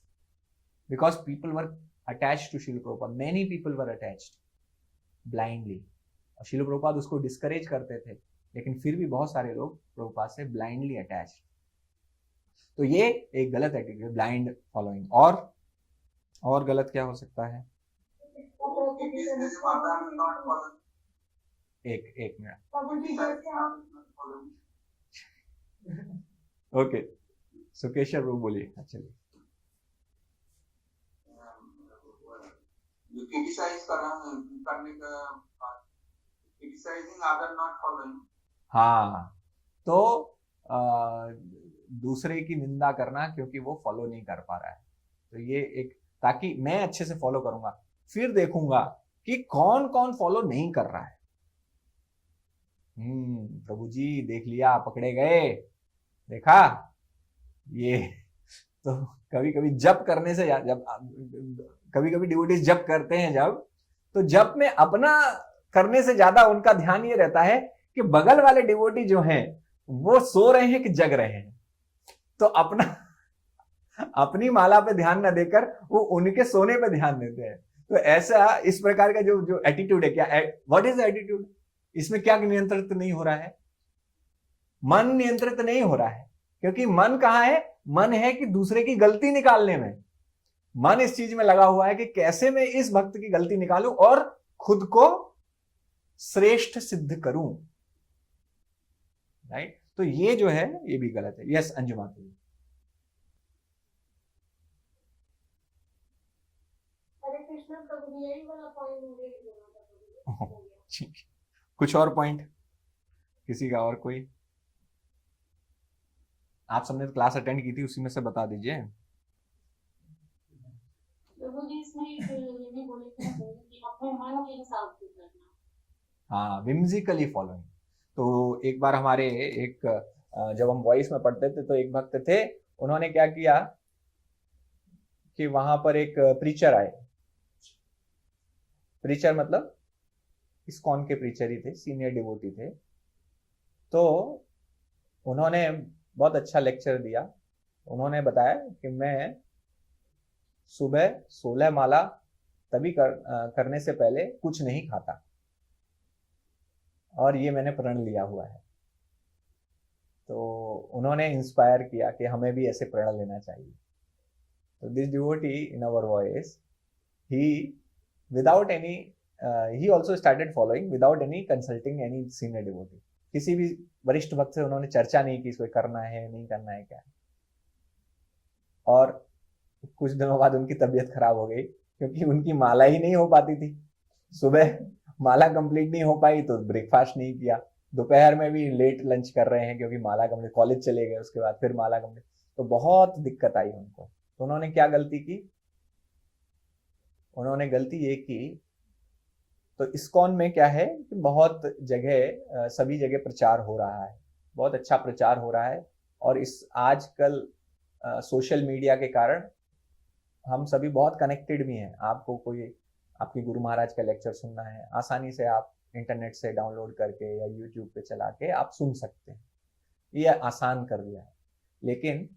because people were attached to Srila Prabhupada. Many people were attached blindly. और Srila Prabhupada उसको डिस्करेज करते थे, लेकिन फिर भी बहुत सारे लोग प्रभुपाद से ब्लाइंडली अटैच्ड। तो ये एक गलत एटीट्यूड, ब्लाइंड फॉलोइंग। और गलत क्या हो सकता है? एक मिनट, ओके, सुकेश्वर प्रभु बोलिए। चलिए, क्रिटिसाइज करने का, क्रिटिसाइजिंग अदर नॉट फॉलोइंग। हाँ, तो दूसरे की निंदा करना क्योंकि वो फॉलो नहीं कर पा रहा है। तो ये एक, ताकि मैं अच्छे से फॉलो करूंगा, फिर देखूंगा कि कौन कौन फॉलो नहीं कर रहा है। प्रभु जी देख लिया, पकड़े गए, देखा ये तो कभी कभी जप करने से जब कभी कभी डिवोटीज जप करते हैं जब, तो जप में अपना करने से ज्यादा उनका ध्यान ये रहता है कि बगल वाले डिवोटी जो हैं वो सो रहे हैं कि जग रहे हैं, तो अपना अपनी माला पे ध्यान न देकर वो उनके सोने पे ध्यान देते हैं। तो ऐसा इस प्रकार का जो जो एटीट्यूड है, क्या व्हाट इज एटीट्यूड, इसमें क्या नियंत्रित नहीं हो रहा है? मन नियंत्रित नहीं हो रहा है, क्योंकि मन कहां है? मन है कि दूसरे की गलती निकालने में। मन इस चीज में लगा हुआ है कि कैसे मैं इस भक्त की गलती निकालूं और खुद को श्रेष्ठ सिद्ध करूं, राइट? तो ये जो है ये भी गलत है। यस अंजुमा जी। हरे कृष्ण प्रभु, यही वाला पॉइंट मुझे लेना था। ठीक, कुछ और पॉइंट किसी का? और कोई? आप सबने क्लास अटेंड की थी, उसी में से बता दीजिए। प्रभु जी इसमें ये भी बोले थे कि अपने मन के हिसाब से करना। हाँ, विम्सिकली फॉलोइंग। तो एक बार हमारे एक जब हम वॉइस में पढ़ते थे तो एक भक्त थे, उन्होंने क्या किया कि वहां पर एक प्रीचर आए। प्रीचर मतलब इस्कॉन के प्रीचर ही थे, सीनियर डिवोटी थे। तो उन्होंने बहुत अच्छा लेक्चर दिया। उन्होंने बताया कि मैं सुबह 16 माला तभी करने से पहले कुछ नहीं खाता, और ये मैंने प्रण लिया हुआ है। तो उन्होंने इंस्पायर किया कि हमें भी ऐसे प्रण लेना चाहिए। तो this devotee in our voice, he without any he also started following without any consulting any senior devotee। किसी भी वरिष्ठ भक्त से उन्होंने चर्चा नहीं की इसको करना है नहीं करना है क्या। और कुछ दिनों बाद उनकी तबीयत खराब हो गई, क्योंकि उनकी माला ही नहीं हो पाती थी। सुबह माला कंप्लीट नहीं हो पाई तो ब्रेकफास्ट नहीं किया, दोपहर में भी लेट लंच कर रहे हैं क्योंकि माला कंप्लीट, कॉलेज चले गए उसके बाद फिर माला कंप्लीट, तो बहुत दिक्कत आई उनको। तो उन्होंने क्या गलती की? उन्होंने गलती ये की, तो इस्कॉन में क्या है कि बहुत जगह सभी जगह प्रचार हो रहा है, बहुत अच्छा प्रचार हो रहा है। और इस आजकल सोशल मीडिया के कारण हम सभी बहुत कनेक्टेड भी हैं। आपको कोई आपके गुरु महाराज का लेक्चर सुनना है, आसानी से आप इंटरनेट से डाउनलोड करके या यूट्यूब पे चला के आप सुन सकते हैं, ये आसान कर दिया है। लेकिन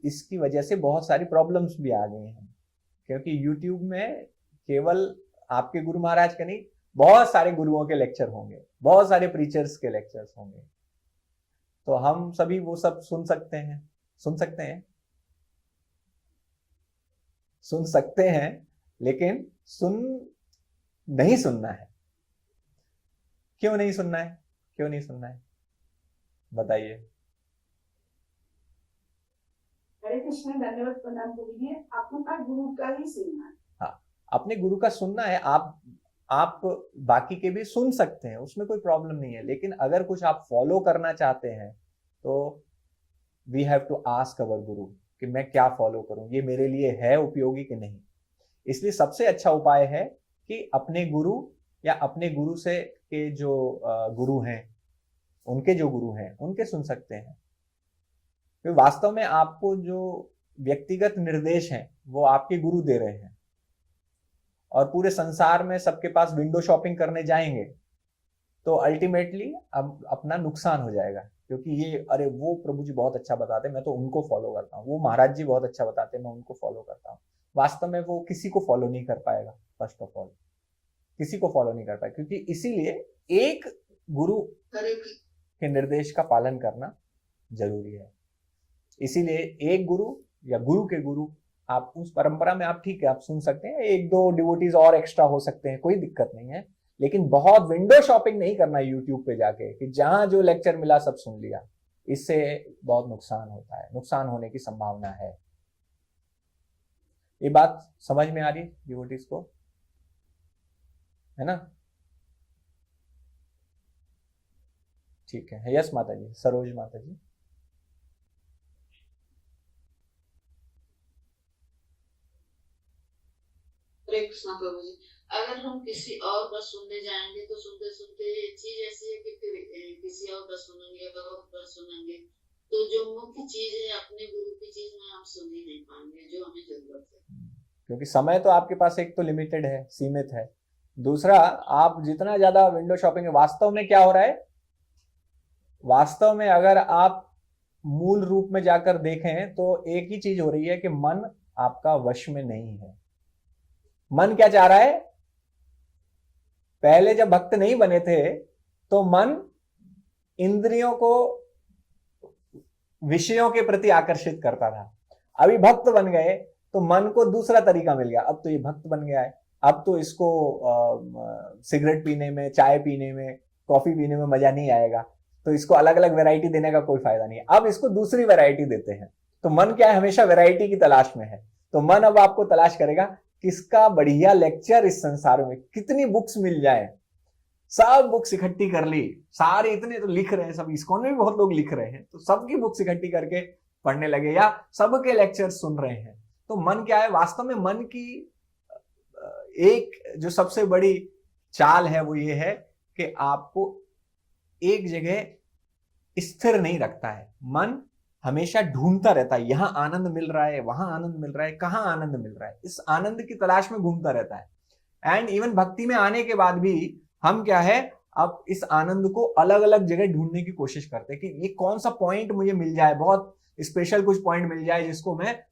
इसकी वजह से बहुत सारी प्रॉब्लम्स भी आ गई हैं, क्योंकि यूट्यूब में केवल आपके गुरु महाराज के नहीं, बहुत सारे गुरुओं के लेक्चर होंगे, बहुत सारे प्रीचर्स के लेक्चर्स होंगे। तो हम सभी वो सब सुन सकते हैं, लेकिन नहीं सुनना है। क्यों नहीं सुनना है बताइए। हरे कृष्ण, धन्यवाद, प्रणाम करिए। आपको का गुरु का ही सुनना है। हाँ, अपने गुरु का सुनना है। आप बाकी के भी सुन सकते हैं, उसमें कोई प्रॉब्लम नहीं है। लेकिन अगर कुछ आप फॉलो करना चाहते हैं तो वी हैव टू आस्क अवर गुरु कि मैं क्या फॉलो करूं, ये मेरे लिए है उपयोगी कि नहीं। इसलिए सबसे अच्छा उपाय है कि अपने गुरु या अपने गुरु से के जो गुरु हैं, उनके सुन सकते हैं। तो वास्तव में आपको जो व्यक्तिगत निर्देश हैं वो आपके गुरु दे रहे हैं, और पूरे संसार में सबके पास विंडो शॉपिंग करने जाएंगे तो अल्टीमेटली अब अपना नुकसान हो जाएगा। क्योंकि ये अरे वो प्रभु जी बहुत अच्छा बताते हैं, मैं तो उनको फॉलो करता हूँ, वो महाराज जी बहुत अच्छा बताते हैं, मैं उनको फॉलो करता हूँ। वास्तव में वो किसी को फॉलो नहीं कर पाएगा। फर्स्ट ऑफ ऑल किसी को फॉलो नहीं कर पाएगा, क्योंकि इसीलिए एक गुरु के निर्देश का पालन करना जरूरी है। इसीलिए एक गुरु या गुरु के गुरु, आप उस परंपरा में आप ठीक है आप सुन सकते हैं, एक दो डिवोटीज और एक्स्ट्रा हो सकते हैं, कोई दिक्कत नहीं है। लेकिन बहुत विंडो शॉपिंग नहीं करना यूट्यूब पे जाके कि जहां जो लेक्चर मिला सब सुन लिया। इससे बहुत नुकसान होता है, नुकसान होने की संभावना है। ये बात समझ में आ रही है डिवोटीज को, है ना? ठीक है। यस माता जी, सरोज माता जी। हरे कृष्णा प्रभु जी, अगर हम किसी और का सुनने जाएंगे तो सुनते सुनते चीज ऐसी है कि फिर किसी और का सुनेंगे, और का सुनेंगे, तो जो मुख्य चीज है अपने गुरु की चीज में हम सुन ही नहीं पाएंगे जो हमें जरूरत है। क्योंकि समय तो आपके पास एक तो लिमिटेड है, सीमित है। दूसरा, आप जितना ज्यादा विंडो शॉपिंग, वास्तव में क्या हो रहा है, वास्तव में अगर आप मूल रूप में जाकर देखें तो एक ही चीज हो रही है कि मन आपका वश में नहीं है। मन क्या चाह रहा है? पहले जब भक्त नहीं बने थे तो मन इंद्रियों को विषयों के प्रति आकर्षित करता था। अभी भक्त बन गए तो मन को दूसरा तरीका मिल गया। अब तो ये भक्त बन गया है, अब तो इसको सिगरेट पीने में, चाय पीने में, कॉफी पीने में मजा नहीं आएगा, तो इसको अलग अलग वैरायटी देने का कोई फायदा नहीं है, अब इसको दूसरी वैरायटी देते हैं। तो मन क्या है, हमेशा वैरायटी की तलाश में है। तो मन अब आपको तलाश करेगा किसका बढ़िया लेक्चर इस संसार में, कितनी बुक्स मिल जाए। सब बुक्स इकट्ठी कर ली, सारे इतने तो लिख रहे हैं, सब इस्कॉन में भी बहुत लोग लिख रहे हैं, तो सबकी बुक्स इकट्ठी करके पढ़ने लगे या सबके लेक्चर सुन रहे हैं। तो मन क्या है, वास्तव में मन की एक जो सबसे बड़ी चाल है वो ये है कि आपको एक जगह स्थिर नहीं रखता है। मन हमेशा ढूंढता रहता है, यहां आनंद मिल रहा है, वहां आनंद मिल रहा है, कहां आनंद मिल रहा है, इस आनंद की तलाश में घूमता रहता है। एंड इवन भक्ति में आने के बाद भी हम क्या है, अब इस आनंद को अलग अलग जगह ढूंढने की कोशिश करते हैं कि ये कौन सा पॉइंट मुझे मिल जाए, बहुत स्पेशल कुछ पॉइंट मिल जाए जिसको मैं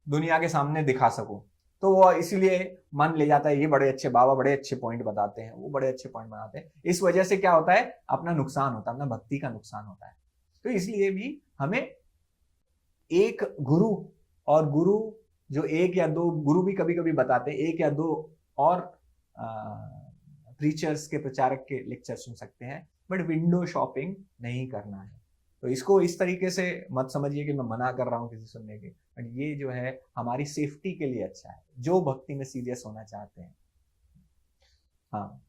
दुनिया के सामने दिखा सकूं। तो वो इसीलिए मन ले जाता है, ये बड़े अच्छे बाबा बड़े अच्छे पॉइंट बताते हैं, वो बड़े अच्छे पॉइंट बनाते हैं। इस वजह से क्या होता है, अपना नुकसान होता है, अपना भक्ति का नुकसान होता है। तो इसलिए भी हमें एक गुरु, और गुरु जो एक या दो गुरु भी कभी कभी बताते हैं, एक या दो और प्रीचर्स के, प्रचारक के लेक्चर सुन सकते हैं, बट विंडो शॉपिंग नहीं करना है। तो इसको इस तरीके से मत समझिए कि मैं मना कर रहा हूं किसी सुनने के, बट ये जो है हमारी सेफ्टी के लिए अच्छा है, जो भक्ति में सीरियस होना चाहते हैं। हाँ,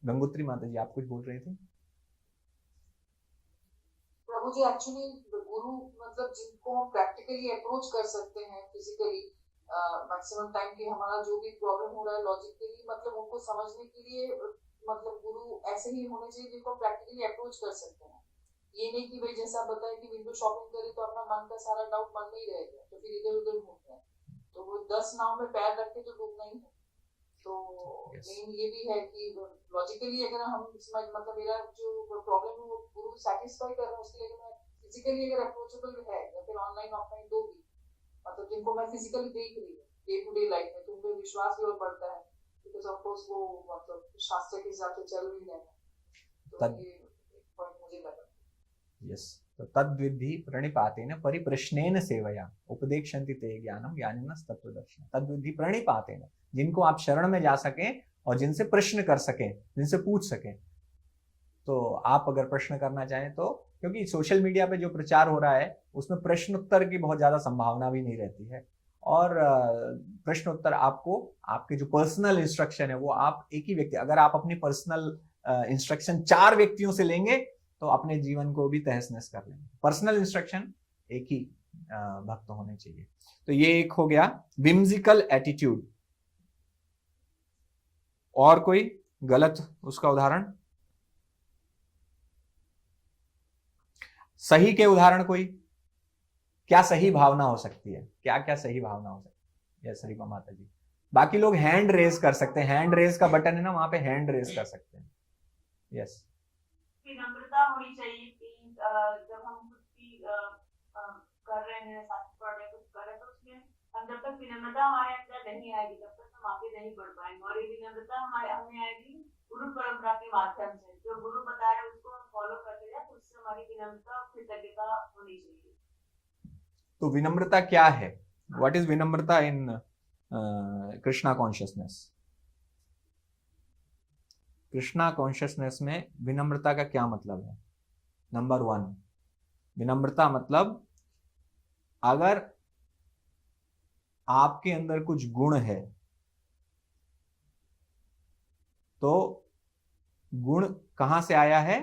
गंगोत्री माता जी आप कुछ बोल रहे थे? प्रभु जी, एक्चुअली गुरु मतलब जिनको हम प्रैक्टिकली अप्रोच कर सकते हैं, फिजिकली मैक्सिमम टाइम कि हमारा जो भी प्रॉब्लम हो रहा है लॉजिकली, मतलब उनको समझने के लिए मतलब गुरु ऐसे ही होने चाहिए जिनको प्रैक्टिकली अप्रोच कर सकते हैं। ये नहीं कि भाई जैसा बताया कि विंडो शॉपिंग करें तो अपना मन का सारा डाउट मन में ही रहेगा, तो फिर इधर उधर घूमते हैं, तो वो 10 नाव में पैर रख के तो डूबना ही है। तो मेन ये भी है कि लॉजिकली अगर हम मतलब मेरा जो प्रॉब्लम है वो गुरु सेटिस्फाई कर रहा है, उसके लिए मैं फिजिकली अगर अप्रोचेबल है या फिर ऑनलाइन ऑफलाइन दो भी, मतलब जिनको मैं फिजिकली देख रही हूँ डे टू डे लाइफ में, तो उनमें विश्वास भी और बढ़ता है, बिकॉज ऑफ कोर्स वो मतलब शास्त्र के हिसाब से चल रही है। तो ये पॉइंट मुझे लगा। यस, तो तद्विधि प्रणिपातेन परिप्रश्नेन सेवया उपदेक्षन्ति ते ज्ञानम ज्ञानिनः तत्त्वदर्शिनः। तद्विधि प्रणिपातेन, जिनको आप शरण में जा सकें और जिनसे प्रश्न कर सकें, जिनसे पूछ सकें। तो आप अगर प्रश्न करना चाहें तो, क्योंकि सोशल मीडिया पे जो प्रचार हो रहा है उसमें प्रश्न उत्तर की बहुत ज्यादा संभावना भी नहीं रहती है, और प्रश्न उत्तर आपको आपके जो पर्सनल इंस्ट्रक्शन है वो आप एक ही व्यक्ति, अगर आप अपनी पर्सनल इंस्ट्रक्शन 4 व्यक्तियों से लेंगे तो अपने जीवन को भी तहस नहस कर लेंगे। पर्सनल इंस्ट्रक्शन एक ही भक्त होने चाहिए। तो ये एक हो गया विम्जिकल एटीट्यूड। और कोई गलत उसका उदाहरण? सही के उदाहरण कोई? क्या सही भावना हो सकती है, क्या क्या सही भावना हो सकती है? यस हरिमा माता जी। बाकी लोग हैंड रेज कर सकते हैं, हैंड रेज का बटन है ना, वहां पे हैंड रेज कर सकते हैं। यस, विनम्रता होनी चाहिए कि जब हम कुछ भी कर रहे हैं, शास्त्र पढ़ रहे हैं, कुछ कर रहे हैं, तो उसमें जब तक विनम्रता हमारे अंदर नहीं आएगी तब तक हम आगे नहीं बढ़ पाएंगे। और ये विनम्रता हमें आएगी गुरु परंपरा के माध्यम से, जो गुरु बता रहे हैं उसको हम फॉलो करते जाए, तो उससे हमारी विनम्रता और कृतज्ञता होनी चाहिए। तो विनम्रता क्या है? व्हाट इज विनम्रता इन कृष्णा कॉन्शियसनेस? कृष्णा कॉन्शियसनेस में विनम्रता का क्या मतलब है? नंबर 1, विनम्रता मतलब अगर आपके अंदर कुछ गुण है तो गुण कहां से आया है?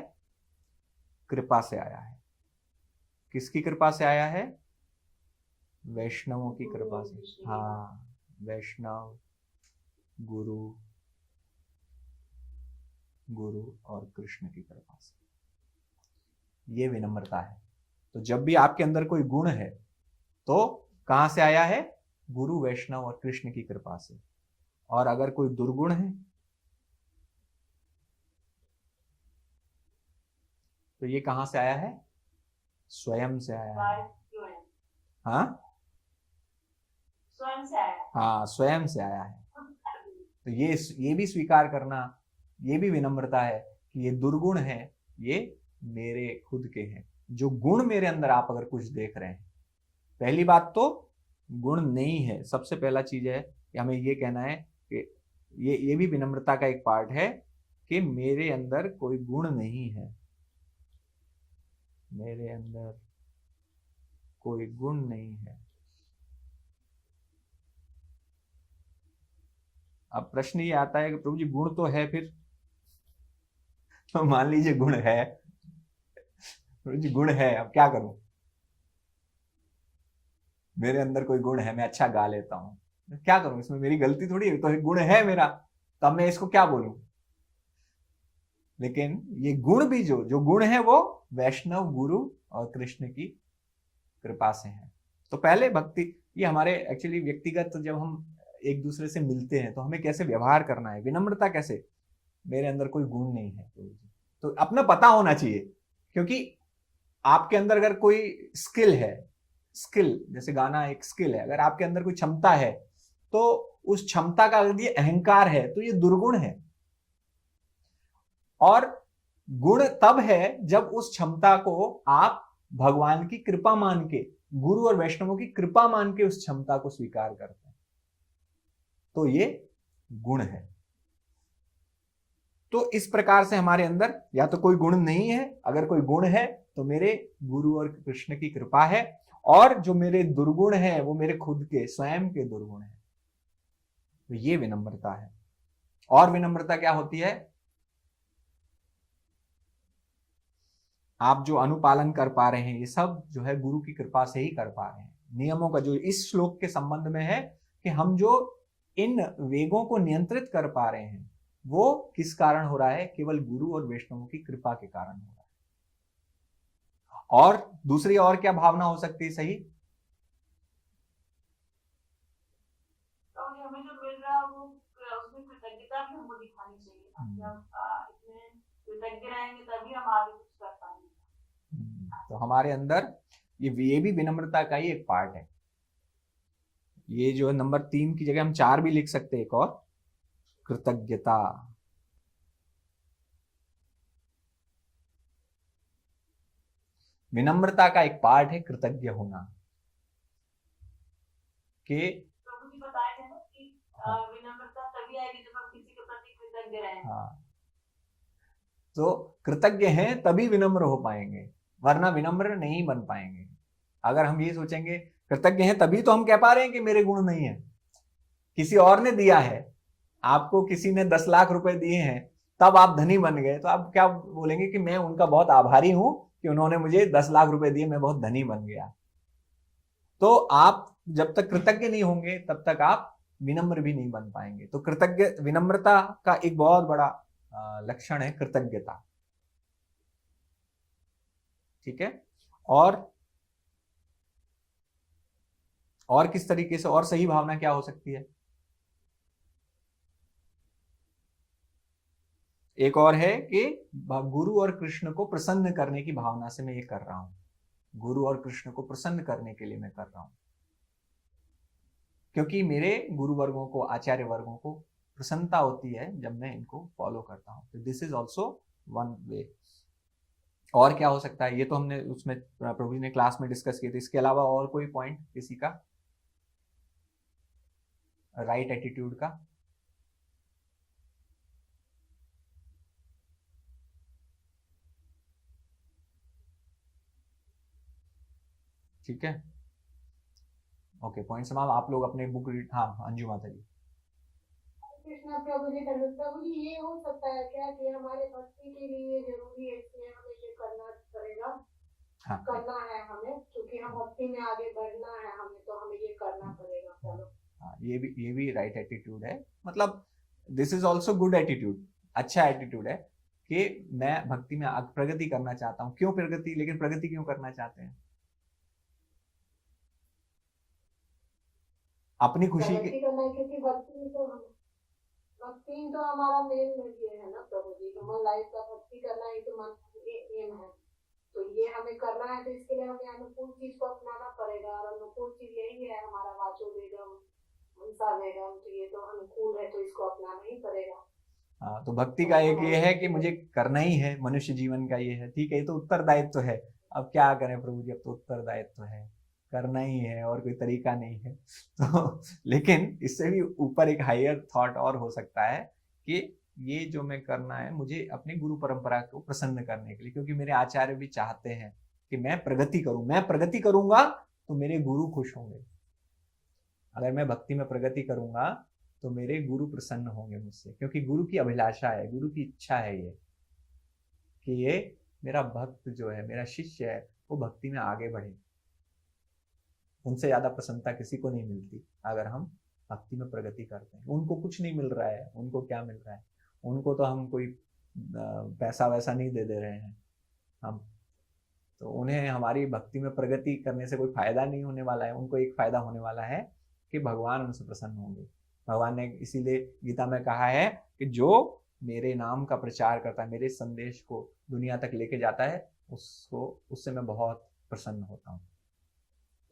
कृपा से आया है। किसकी कृपा से आया है? वैष्णवों की कृपा से। हाँ, वैष्णव, गुरु और कृष्ण की कृपा से। ये विनम्रता है। तो जब भी आपके अंदर कोई गुण है तो कहां से आया है? गुरु, वैष्णव और कृष्ण की कृपा से। और अगर कोई दुर्गुण है तो ये कहां से आया है? स्वयं से आया है। हाँ स्वयं से आया। हाँ, स्वयं से आया है। तो ये भी स्वीकार करना, ये भी विनम्रता है कि ये दुर्गुण है, ये मेरे खुद के हैं। जो गुण मेरे अंदर आप अगर कुछ देख रहे हैं, पहली बात तो गुण नहीं है। सबसे पहला चीज है कि हमें ये कहना है कि ये भी विनम्रता का एक पार्ट है कि मेरे अंदर कोई गुण नहीं है, मेरे अंदर कोई गुण नहीं है। अब प्रश्न ये आता है कि प्रभु जी गुण तो है, फिर तो मान लीजिए गुण है, प्रभु जी गुण है, अब क्या करूं? मेरे अंदर कोई गुण है, मैं अच्छा गा लेता हूं, क्या करूं? इसमें मेरी गलती थोड़ी है, तो गुण है मेरा, तब मैं इसको क्या बोलूं? लेकिन ये गुण भी जो गुण है वो वैष्णव, गुरु और कृष्ण की कृपा से है। तो पहले भक्ति, ये हमारे एक्चुअली व्यक्तिगत, जब हम एक दूसरे से मिलते हैं तो हमें कैसे व्यवहार करना है, विनम्रता कैसे, मेरे अंदर कोई गुण नहीं है तो अपना पता होना चाहिए। क्योंकि आपके अंदर अगर कोई स्किल है, स्किल जैसे गाना एक स्किल है, अगर आपके अंदर कोई क्षमता है तो उस क्षमता का अगर ये अहंकार है तो ये दुर्गुण है। और गुण तब है जब उस क्षमता को आप भगवान की कृपा मान के, गुरु और वैष्णवों की कृपा मान के उस क्षमता को स्वीकार करते हैं, तो ये गुण है। तो इस प्रकार से हमारे अंदर या तो कोई गुण नहीं है, अगर कोई गुण है तो मेरे गुरु और कृष्ण की कृपा है, और जो मेरे दुर्गुण है वो मेरे खुद के स्वयं के दुर्गुण है। तो ये विनम्रता है। और विनम्रता क्या होती है? आप जो अनुपालन कर पा रहे हैं, ये सब जो है गुरु की कृपा से ही कर पा रहे हैं। नियमों का जो इस श्लोक के संबंध में है कि हम जो इन वेगों को नियंत्रित कर पा रहे हैं वो किस कारण हो रहा है? केवल गुरु और वैष्णवों की कृपा के कारण हो रहा है। और दूसरी और क्या भावना हो सकती है सही? तो हमें जो मिल रहा है वो उसमें कृतज्ञता भी हमको दिखानी चाहिए। जब इतने कृतज्ञ रहेंगे तभी हम आगे कुछ कर पाएंगे। तो हमारे अंदर ये भी विनम्रता का ही एक पार्ट है। ये जो नंबर 3 की जगह हम 4 भी लिख सकते हैं, एक और कृतज्ञता। विनम्रता का एक पार्ट है कृतज्ञ होना। कि प्रभु जी बताए थे ना कि विनम्रता तभी आएगी जब हम किसी के प्रति कृतज्ञ रहेंगे। हाँ, तो कृतज्ञ हैं तभी विनम्र हो पाएंगे, वरना विनम्र नहीं बन पाएंगे। अगर हम ये सोचेंगे कृतज्ञ हैं तभी तो हम कह पा रहे हैं कि मेरे गुण नहीं है, किसी और ने दिया है, आपको किसी ने 10 लाख रुपए दिए हैं तब आप धनी बन गए, तो आप क्या बोलेंगे कि मैं उनका बहुत आभारी हूं कि उन्होंने मुझे 10 लाख रुपए दिए, मैं बहुत धनी बन गया। तो आप जब तक कृतज्ञ नहीं होंगे तब तक आप विनम्र भी नहीं बन पाएंगे। तो कृतज्ञ, विनम्रता का एक बहुत बड़ा लक्षण है कृतज्ञता। ठीक है। और किस तरीके से, और सही भावना क्या हो सकती है? एक और है कि गुरु और कृष्ण को प्रसन्न करने की भावना से मैं ये कर रहा हूं, गुरु और कृष्ण को प्रसन्न करने के लिए मैं कर रहा हूं, क्योंकि मेरे गुरु वर्गों को, आचार्य वर्गों को प्रसन्नता होती है जब मैं इनको फॉलो करता हूं। तो this is also one way. और क्या हो सकता है? ये तो हमने उसमें प्रभु जी ने क्लास में डिस्कस किए थे। इसके अलावा और कोई पॉइंट किसी का? राइट एटीट्यूड का? ठीक है, ओके, पॉइंट समाप्त। आप लोग अपने बुक रीड। हाँ, अंजू माता जी। कृष्णा प्रभु जी, प्रभु जी ये हो सकता है क्या कि हमारे भक्ति के लिए जरूरी है, इसलिए हमें ये करना पड़ेगा? हाँ, करना है हमें, क्योंकि हम भक्ति में आगे बढ़ना है हमें, तो हमें ये करना पड़ेगा। चलो, हाँ, ये भी राइट एटीट्यूड है। मतलब this is also good attitude, अच्छा एटीट्यूड है कि मैं भक्ति में प्रगति करना चाहता हूँ। क्यों प्रगति? लेकिन प्रगति क्यों करना चाहते हैं? अपनी खुशी के प्रगति करना है, क्योंकि भक्ति तो हमारा मेन ये है ना प्रभु जी, हमारी लाइफ का भक्ति करना ही तो एम है। तो ये हमें करना है, तो इसके लिए हमें अनुकूल चीज को अपनाना पड़ेगा, और अनुकूल चीज यही है हमारा वाचो वेगम, मनसा वेगम। तो ये तो अनुकूल है, तो इसको अपनाना ही पड़ेगा। हाँ, तो भक्ति का एक ये है कि मुझे करना ही है, मनुष्य जीवन का ये है। ठीक है, ये तो उत्तरदायित्व है। अब क्या करें प्रभु जी, अब तो उत्तरदायित्व है, करना ही है, और कोई तरीका नहीं है। तो लेकिन इससे भी ऊपर एक हायर थॉट और हो सकता है कि ये जो मैं करना है मुझे अपनी गुरु परंपरा को प्रसन्न करने के लिए, क्योंकि मेरे आचार्य भी चाहते हैं कि मैं प्रगति करूं। मैं प्रगति करूंगा तो मेरे गुरु खुश होंगे। अगर मैं भक्ति में प्रगति करूंगा तो मेरे गुरु प्रसन्न होंगे मुझसे, क्योंकि गुरु की अभिलाषा है, गुरु की इच्छा है ये कि ये मेरा भक्त जो है, मेरा शिष्य है, वो भक्ति में आगे बढ़े। उनसे ज्यादा प्रसन्नता किसी को नहीं मिलती अगर हम भक्ति में प्रगति करते हैं। उनको कुछ नहीं मिल रहा है, उनको क्या मिल रहा है? उनको तो हम कोई पैसा वैसा नहीं दे रहे हैं हम, तो उन्हें हमारी भक्ति में प्रगति करने से कोई फायदा नहीं होने वाला है। उनको एक फायदा होने वाला है कि भगवान उनसे प्रसन्न होंगे। भगवान ने इसीलिए गीता में कहा है कि जो मेरे नाम का प्रचार करता है, मेरे संदेश को दुनिया तक लेके जाता है, उससे मैं बहुत प्रसन्न होता हूँ।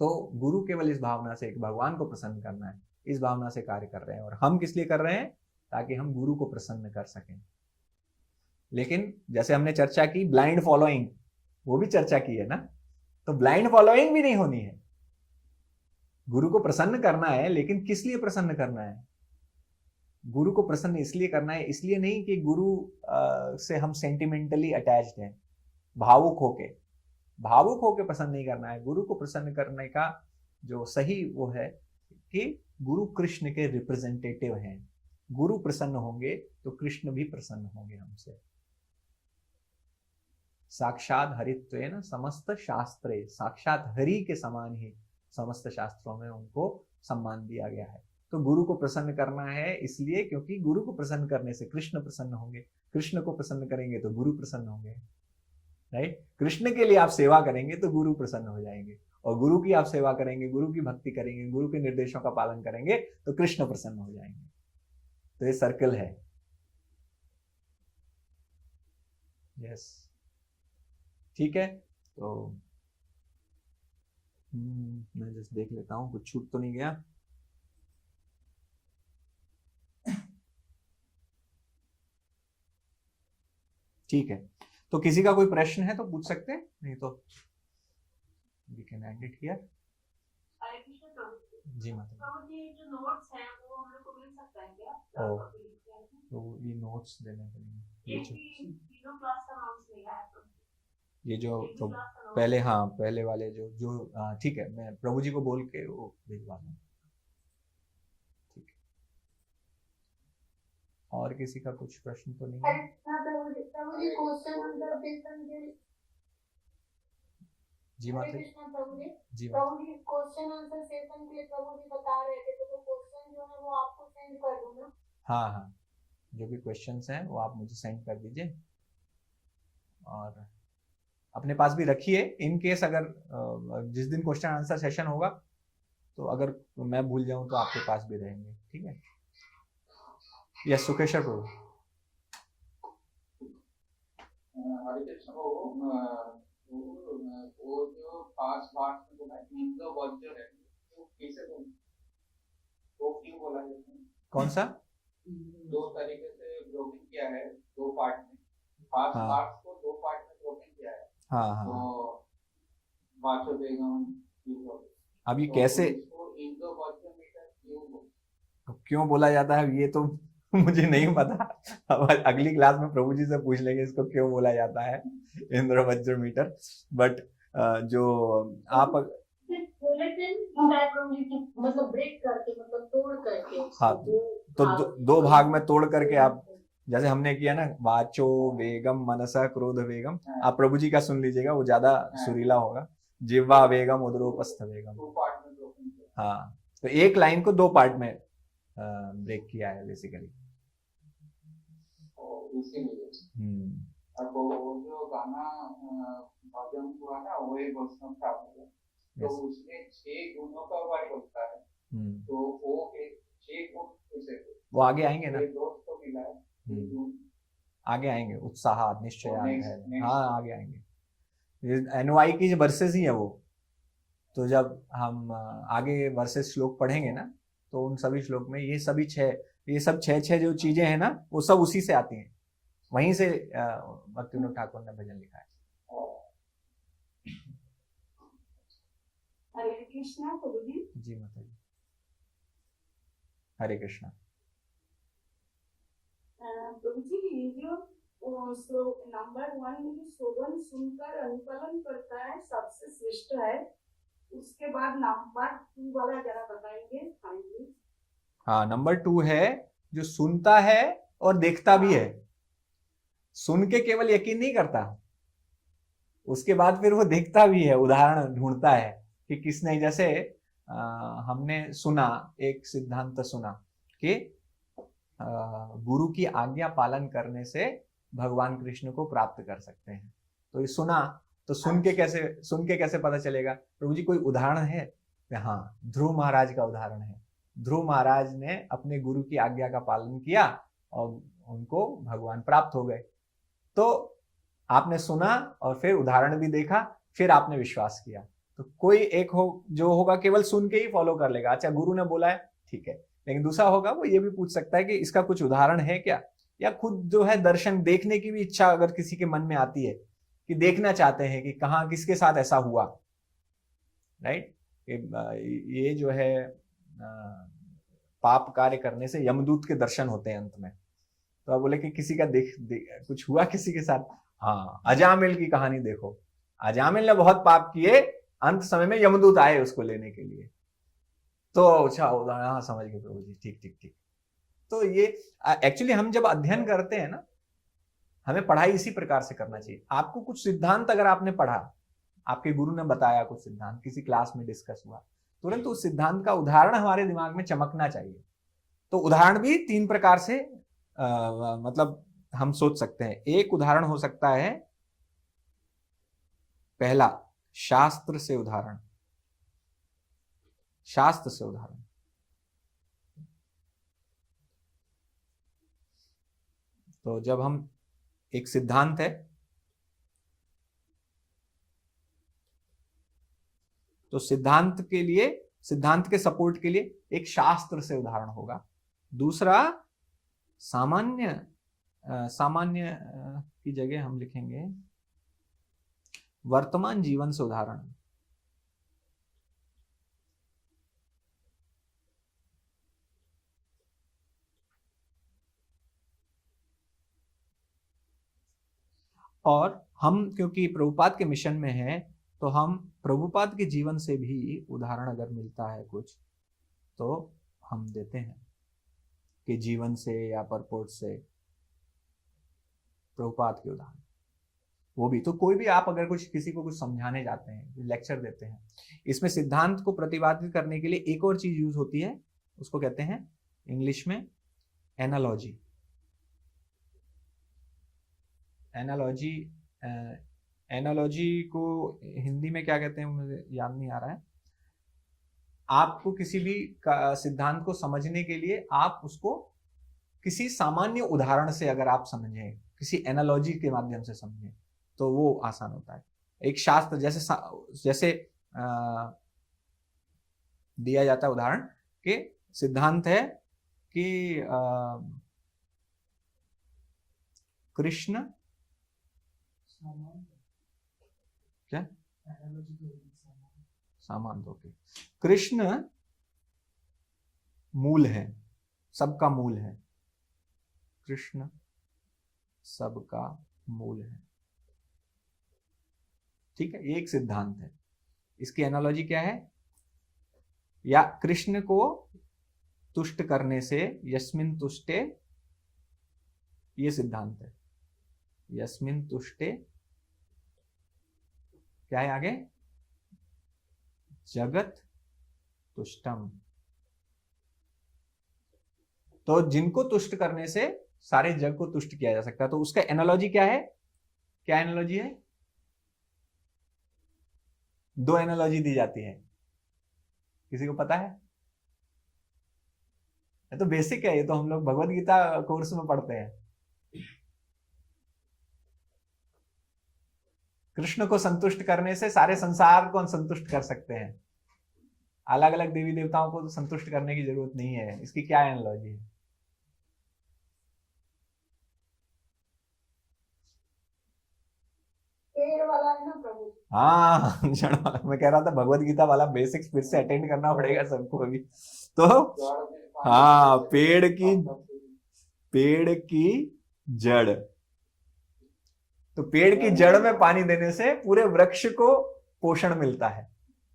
तो गुरु केवल इस भावना से कि भगवान को प्रसन्न करना है, इस भावना से कार्य कर रहे हैं। और हम किस लिए कर रहे हैं? ताकि हम गुरु को प्रसन्न कर सकें। लेकिन जैसे हमने चर्चा की ब्लाइंड फॉलोइंग, वो भी चर्चा की है ना, तो ब्लाइंड फॉलोइंग भी नहीं होनी है। गुरु को प्रसन्न करना है, लेकिन किस लिए प्रसन्न करना है? गुरु को प्रसन्न इसलिए करना है, इसलिए नहीं कि गुरु से हम सेंटिमेंटली अटैच्ड हैं, भावुक होके प्रसन्न नहीं करना है। गुरु को प्रसन्न करने का जो सही वो है कि गुरु कृष्ण के रिप्रेजेंटेटिव हैं। गुरु प्रसन्न होंगे तो कृष्ण भी प्रसन्न होंगे हमसे। साक्षात हरित्वेन समस्त शास्त्रे, साक्षात हरि के समान ही समस्त शास्त्रों में उनको सम्मान दिया गया है। तो गुरु को प्रसन्न करना है इसलिए क्योंकि गुरु को प्रसन्न करने से कृष्ण प्रसन्न होंगे, कृष्ण को प्रसन्न करेंगे तो गुरु प्रसन्न होंगे। राइट? कृष्ण के लिए आप सेवा करेंगे तो गुरु प्रसन्न हो जाएंगे, और गुरु की आप सेवा करेंगे, गुरु की भक्ति करेंगे, गुरु के निर्देशों का पालन करेंगे तो कृष्ण प्रसन्न हो जाएंगे। तो ये सर्कल है। यस, ठीक है। तो मैं जस्ट देख लेता हूं कुछ छूट तो नहीं गया। ठीक है, तो किसी का कोई प्रश्न है तो पूछ सकते हैं, नहीं तो we can end it here. जी माता जी, जो नोट्स हैं वो हम लोग को मिल सकता है क्या? तो ये नोट्स देने पड़ेंगे। ये तीनों क्लास का नोट्स नहीं है तो ये जो तो पहले, हाँ पहले वाले जो ठीक है, मैं प्रभु जी को बोल के वो भिजवा दूँ। ठीक है, और किसी का कुछ प्रश्न तो नहीं है? जी माता जी प्रभु जी क्वेश्चन आंसर सेशन के लिए प्रभु जी बता रहे थे, तो क्वेश्चन जो है वो आपको सेंड कर दूं ना? हाँ हाँ, जो भी क्वेश्चंस हैं वो आप मुझे सेंड कर दीजिए, और अपने पास भी रखिए इन केस अगर जिस दिन क्वेश्चन आंसर सेशन होगा तो अगर मैं भूल जाऊं तो आपके पास भी रहेंगे। ठीक है। यस, सुकेश्वर प्रभु। हरे कृष्ण वो जो पांच पार्ट में बोला इंद्र वज्र है, वो कैसे वो क्यों बोला है? कौन सा? दो तरीके से ब्रोकन किया है, दो पार्ट में, पांच पार्ट्स को दो पार्ट में ब्रोकन किया है। हाँ हाँ। तो वाचो बेगम अब ये कैसे इंद्र वज्र मीटर क्यों बोला जाता है ये तो मुझे नहीं पता। अब अगली क्लास में प्रभु जी से पूछ लेंगे इसको क्यों बोला जाता है इंद्र वज्र मीटर। बट जो आप मतलब ब्रेक करके, मतलब तोड़ करके, हाँ, तो दो भाग में तोड़ करके आप, जैसे हमने किया ना, वाचो वेगम मनसा क्रोध वेगम, आप प्रभु जी का सुन लीजिएगा, वो ज्यादा सुरीला होगा। जिह्वा वेगम उदरोपस्थ वेगम। हाँ, तो एक लाइन को दो पार्ट में ब्रेक किया है बेसिकली। इसीलिए अब वो जो गाना भजन हुआ ना वो एक वैष्णव था तो उसमें 6 गुणों का वर्ग होता है तो वो एक 6 गुण कैसे वो आगे आएंगे ना, दोस्त को मिला है आगे आएंगे, उत्साह निश्चय है, हाँ आगे आएंगे। एनवाई की वर्सेस ही है वो, तो जब हम आगे वर्सेस श्लोक पढ़ेंगे ना तो उन सभी श्लोक में ये सब छह जो चीजें हैं ना वो सब उसी से आती हैं, वहीं से भक्तिविनोद ठाकुर ने भजन लिखा है। हरे कृष्णा प्रभु जी। जी माता जी, हरे कृष्णा। प्रभु जी ये जो नंबर 1 में जो शोभन सुनकर अनुपालन करता है सबसे श्रेष्ठ है, उसके बाद नंबर 2 वाला जरा बताएंगे। हाँ, नंबर 2 है जो सुनता है और देखता भी है, सुन के केवल यकीन नहीं करता, उसके बाद फिर वो देखता भी है, उदाहरण ढूंढता है कि किसने, जैसे हमने सुना एक सिद्धांत सुना कि गुरु की आज्ञा पालन करने से भगवान कृष्ण को प्राप्त कर सकते हैं। तो ये सुना, तो सुन के कैसे पता चलेगा? प्रभु जी कोई उदाहरण है? हाँ, ध्रुव महाराज का उदाहरण है। ध्रुव महाराज ने अपने गुरु की आज्ञा का पालन किया और उनको भगवान प्राप्त हो गए। तो आपने सुना और फिर उदाहरण भी देखा, फिर आपने विश्वास किया। तो कोई एक जो होगा केवल सुन के ही फॉलो कर लेगा, अच्छा गुरु ने बोला है ठीक है, लेकिन दूसरा होगा वो ये भी पूछ सकता है कि इसका कुछ उदाहरण है क्या, या खुद जो है दर्शन देखने की भी इच्छा अगर किसी के मन में आती है कि देखना चाहते हैं कि कहाँ किसके साथ ऐसा हुआ, राइट। ये जो है पाप कार्य करने से यमदूत के दर्शन होते हैं अंत में। तो आप बोले कि किसी का कुछ हुआ किसी के साथ, हाँ अजामिल की कहानी देखो, अजामिल ने बहुत पाप किए, अंत समय में यमदूत आए उसको लेने के लिए। तो अच्छा हाँ समझ गए प्रभु जी, ठीक ठीक ठीक। तो ये एक्चुअली हम जब अध्ययन करते हैं ना, हमें पढ़ाई इसी प्रकार से करना चाहिए। आपको कुछ सिद्धांत अगर आपने पढ़ा, आपके गुरु ने बताया कुछ सिद्धांत, किसी क्लास में डिस्कस हुआ, तुरंत उस सिद्धांत का उदाहरण हमारे दिमाग में चमकना चाहिए। तो उदाहरण भी 3 प्रकार से मतलब हम सोच सकते हैं। एक उदाहरण हो सकता है, पहला शास्त्र से उदाहरण, शास्त्र से उदाहरण। तो जब हम एक सिद्धांत है तो सिद्धांत के सपोर्ट के लिए एक शास्त्र से उदाहरण होगा। दूसरा सामान्य की जगह हम लिखेंगे वर्तमान जीवन से उदाहरण। और हम क्योंकि प्रभुपाद के मिशन में हैं, तो हम प्रभुपाद के जीवन से भी उदाहरण अगर मिलता है कुछ तो हम देते हैं कि जीवन से या परपोर्ट से प्रभुपाद के उदाहरण वो भी। तो कोई भी आप अगर किसी को कुछ समझाने जाते हैं, लेक्चर देते हैं, इसमें सिद्धांत को प्रतिपादित करने के लिए एक और चीज यूज होती है, उसको कहते हैं इंग्लिश में एनालॉजी। एनालॉजी को हिंदी में क्या कहते हैं मुझे याद नहीं आ रहा है। आपको किसी भी सिद्धांत को समझने के लिए आप उसको किसी सामान्य उदाहरण से अगर आप समझें, किसी एनालॉजी के माध्यम से समझें, तो वो आसान होता है। एक शास्त्र जैसे दिया जाता है उदाहरण कि सिद्धांत है कि कृष्ण क्या सामान दो के कृष्ण मूल है, सबका मूल है, कृष्ण सबका मूल है, ठीक है। ये एक सिद्धांत है। इसकी एनालॉजी क्या है? या कृष्ण को तुष्ट करने से यस्मिन तुष्टे, ये सिद्धांत है। यस्मिन तुष्टे क्या है आगे? जगत तुष्टम। तो जिनको तुष्ट करने से सारे जग को तुष्ट किया जा सकता है। तो उसका एनालॉजी क्या है? क्या एनालॉजी है? 2 एनालॉजी दी जाती है, किसी को पता है? ये तो बेसिक है, ये तो हम लोग भगवत गीता कोर्स में पढ़ते हैं। कृष्ण को संतुष्ट करने से सारे संसार को संतुष्ट कर सकते हैं, अलग अलग देवी देवताओं को तो संतुष्ट करने की जरूरत नहीं है। इसकी क्या एनालॉजी है? पेड़ वाला है ना प्रभु। हाँ जड़ वाला, मैं कह रहा था भगवत गीता वाला बेसिक्स फिर से अटेंड करना पड़ेगा सबको अभी तो। हाँ, पेड़ की जड़, तो पेड़ की जड़ में पानी देने से पूरे वृक्ष को पोषण मिलता है।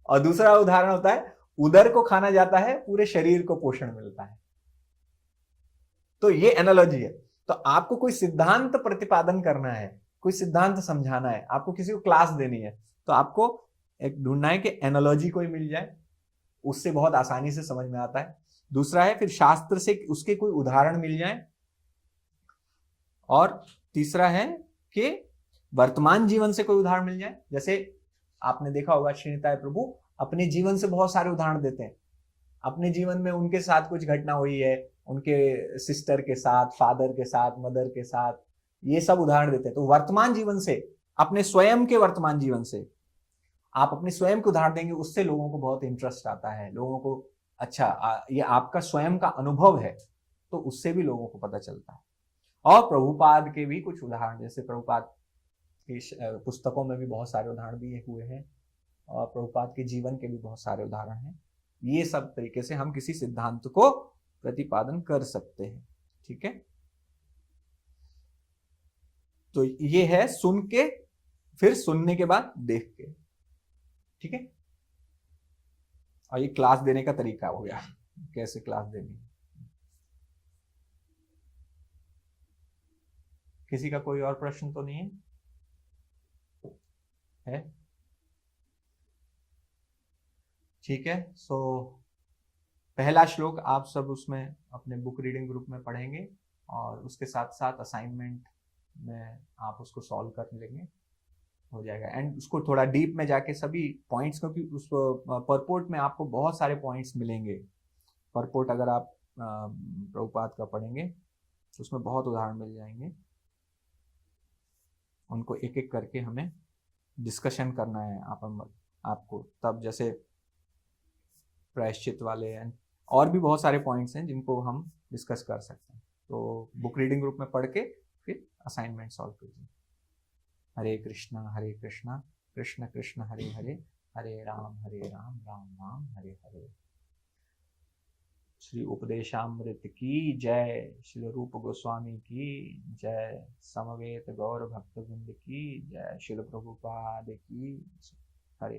और दूसरा उदाहरण होता है उदर को खाना जाता है, पूरे शरीर को पोषण मिलता है। तो ये एनालॉजी है। तो आपको कोई सिद्धांत प्रतिपादन करना है, कोई सिद्धांत समझाना है, आपको किसी को क्लास देनी है, तो आपको एक ढूंढना है कि एनालॉजी कोई मिल जाए, उससे बहुत आसानी से समझ में आता है। दूसरा है फिर शास्त्र से उसके कोई उदाहरण मिल जाए। और तीसरा है कि वर्तमान जीवन से कोई उदाहरण मिल जाए। जैसे आपने देखा होगा श्रीनिताय प्रभु अपने जीवन से बहुत सारे उदाहरण देते हैं। अपने जीवन में उनके साथ कुछ घटना हुई है, उनके सिस्टर के साथ, फादर के साथ, मदर के साथ, ये सब उदाहरण देते हैं। तो वर्तमान जीवन से, अपने स्वयं के वर्तमान जीवन से आप अपने स्वयं को उदाहरण देंगे, उससे लोगों को बहुत इंटरेस्ट आता है। लोगों को अच्छा ये आपका स्वयं का अनुभव है, तो उससे भी लोगों को पता चलता है। और प्रभुपाद के भी कुछ उदाहरण, जैसे प्रभुपाद की पुस्तकों में भी बहुत सारे उदाहरण दिए हुए हैं और प्रभुपाद के जीवन के भी बहुत सारे उदाहरण हैं। ये सब तरीके से हम किसी सिद्धांत को प्रतिपादन कर सकते हैं। ठीक है, तो ये है सुन के, फिर सुनने के बाद देख के। ठीक है, और ये क्लास देने का तरीका हो गया, कैसे क्लास देनी। किसी का कोई और प्रश्न तो नहीं है? ठीक है, सो पहला श्लोक आप सब उसमें अपने बुक रीडिंग ग्रुप में पढ़ेंगे और उसके साथ साथ असाइनमेंट में आप उसको सॉल्व कर लेंगे, हो जाएगा। एंड उसको थोड़ा डीप में जाके सभी पॉइंट्स, क्योंकि उस परपोर्ट में आपको बहुत सारे पॉइंट्स मिलेंगे। परपोर्ट अगर आप प्रभुपाद का पढ़ेंगे तो उसमें बहुत उदाहरण मिल जाएंगे, उनको एक एक करके हमें डिस्कशन करना है आपको। तब जैसे प्रायश्चित वाले और भी बहुत सारे पॉइंट्स हैं जिनको हम डिस्कस कर सकते हैं। तो बुक रीडिंग ग्रुप में पढ़ के फिर असाइनमेंट सॉल्व कीजिए। हरे कृष्णा कृष्ण कृष्ण हरे हरे, हरे राम राम राम हरे हरे। श्री उपदेशामृत की जय, श्री रूप गोस्वामी की जय, समवेत गौर भक्तवृंद की जय, श्री प्रभुपाद की। हरे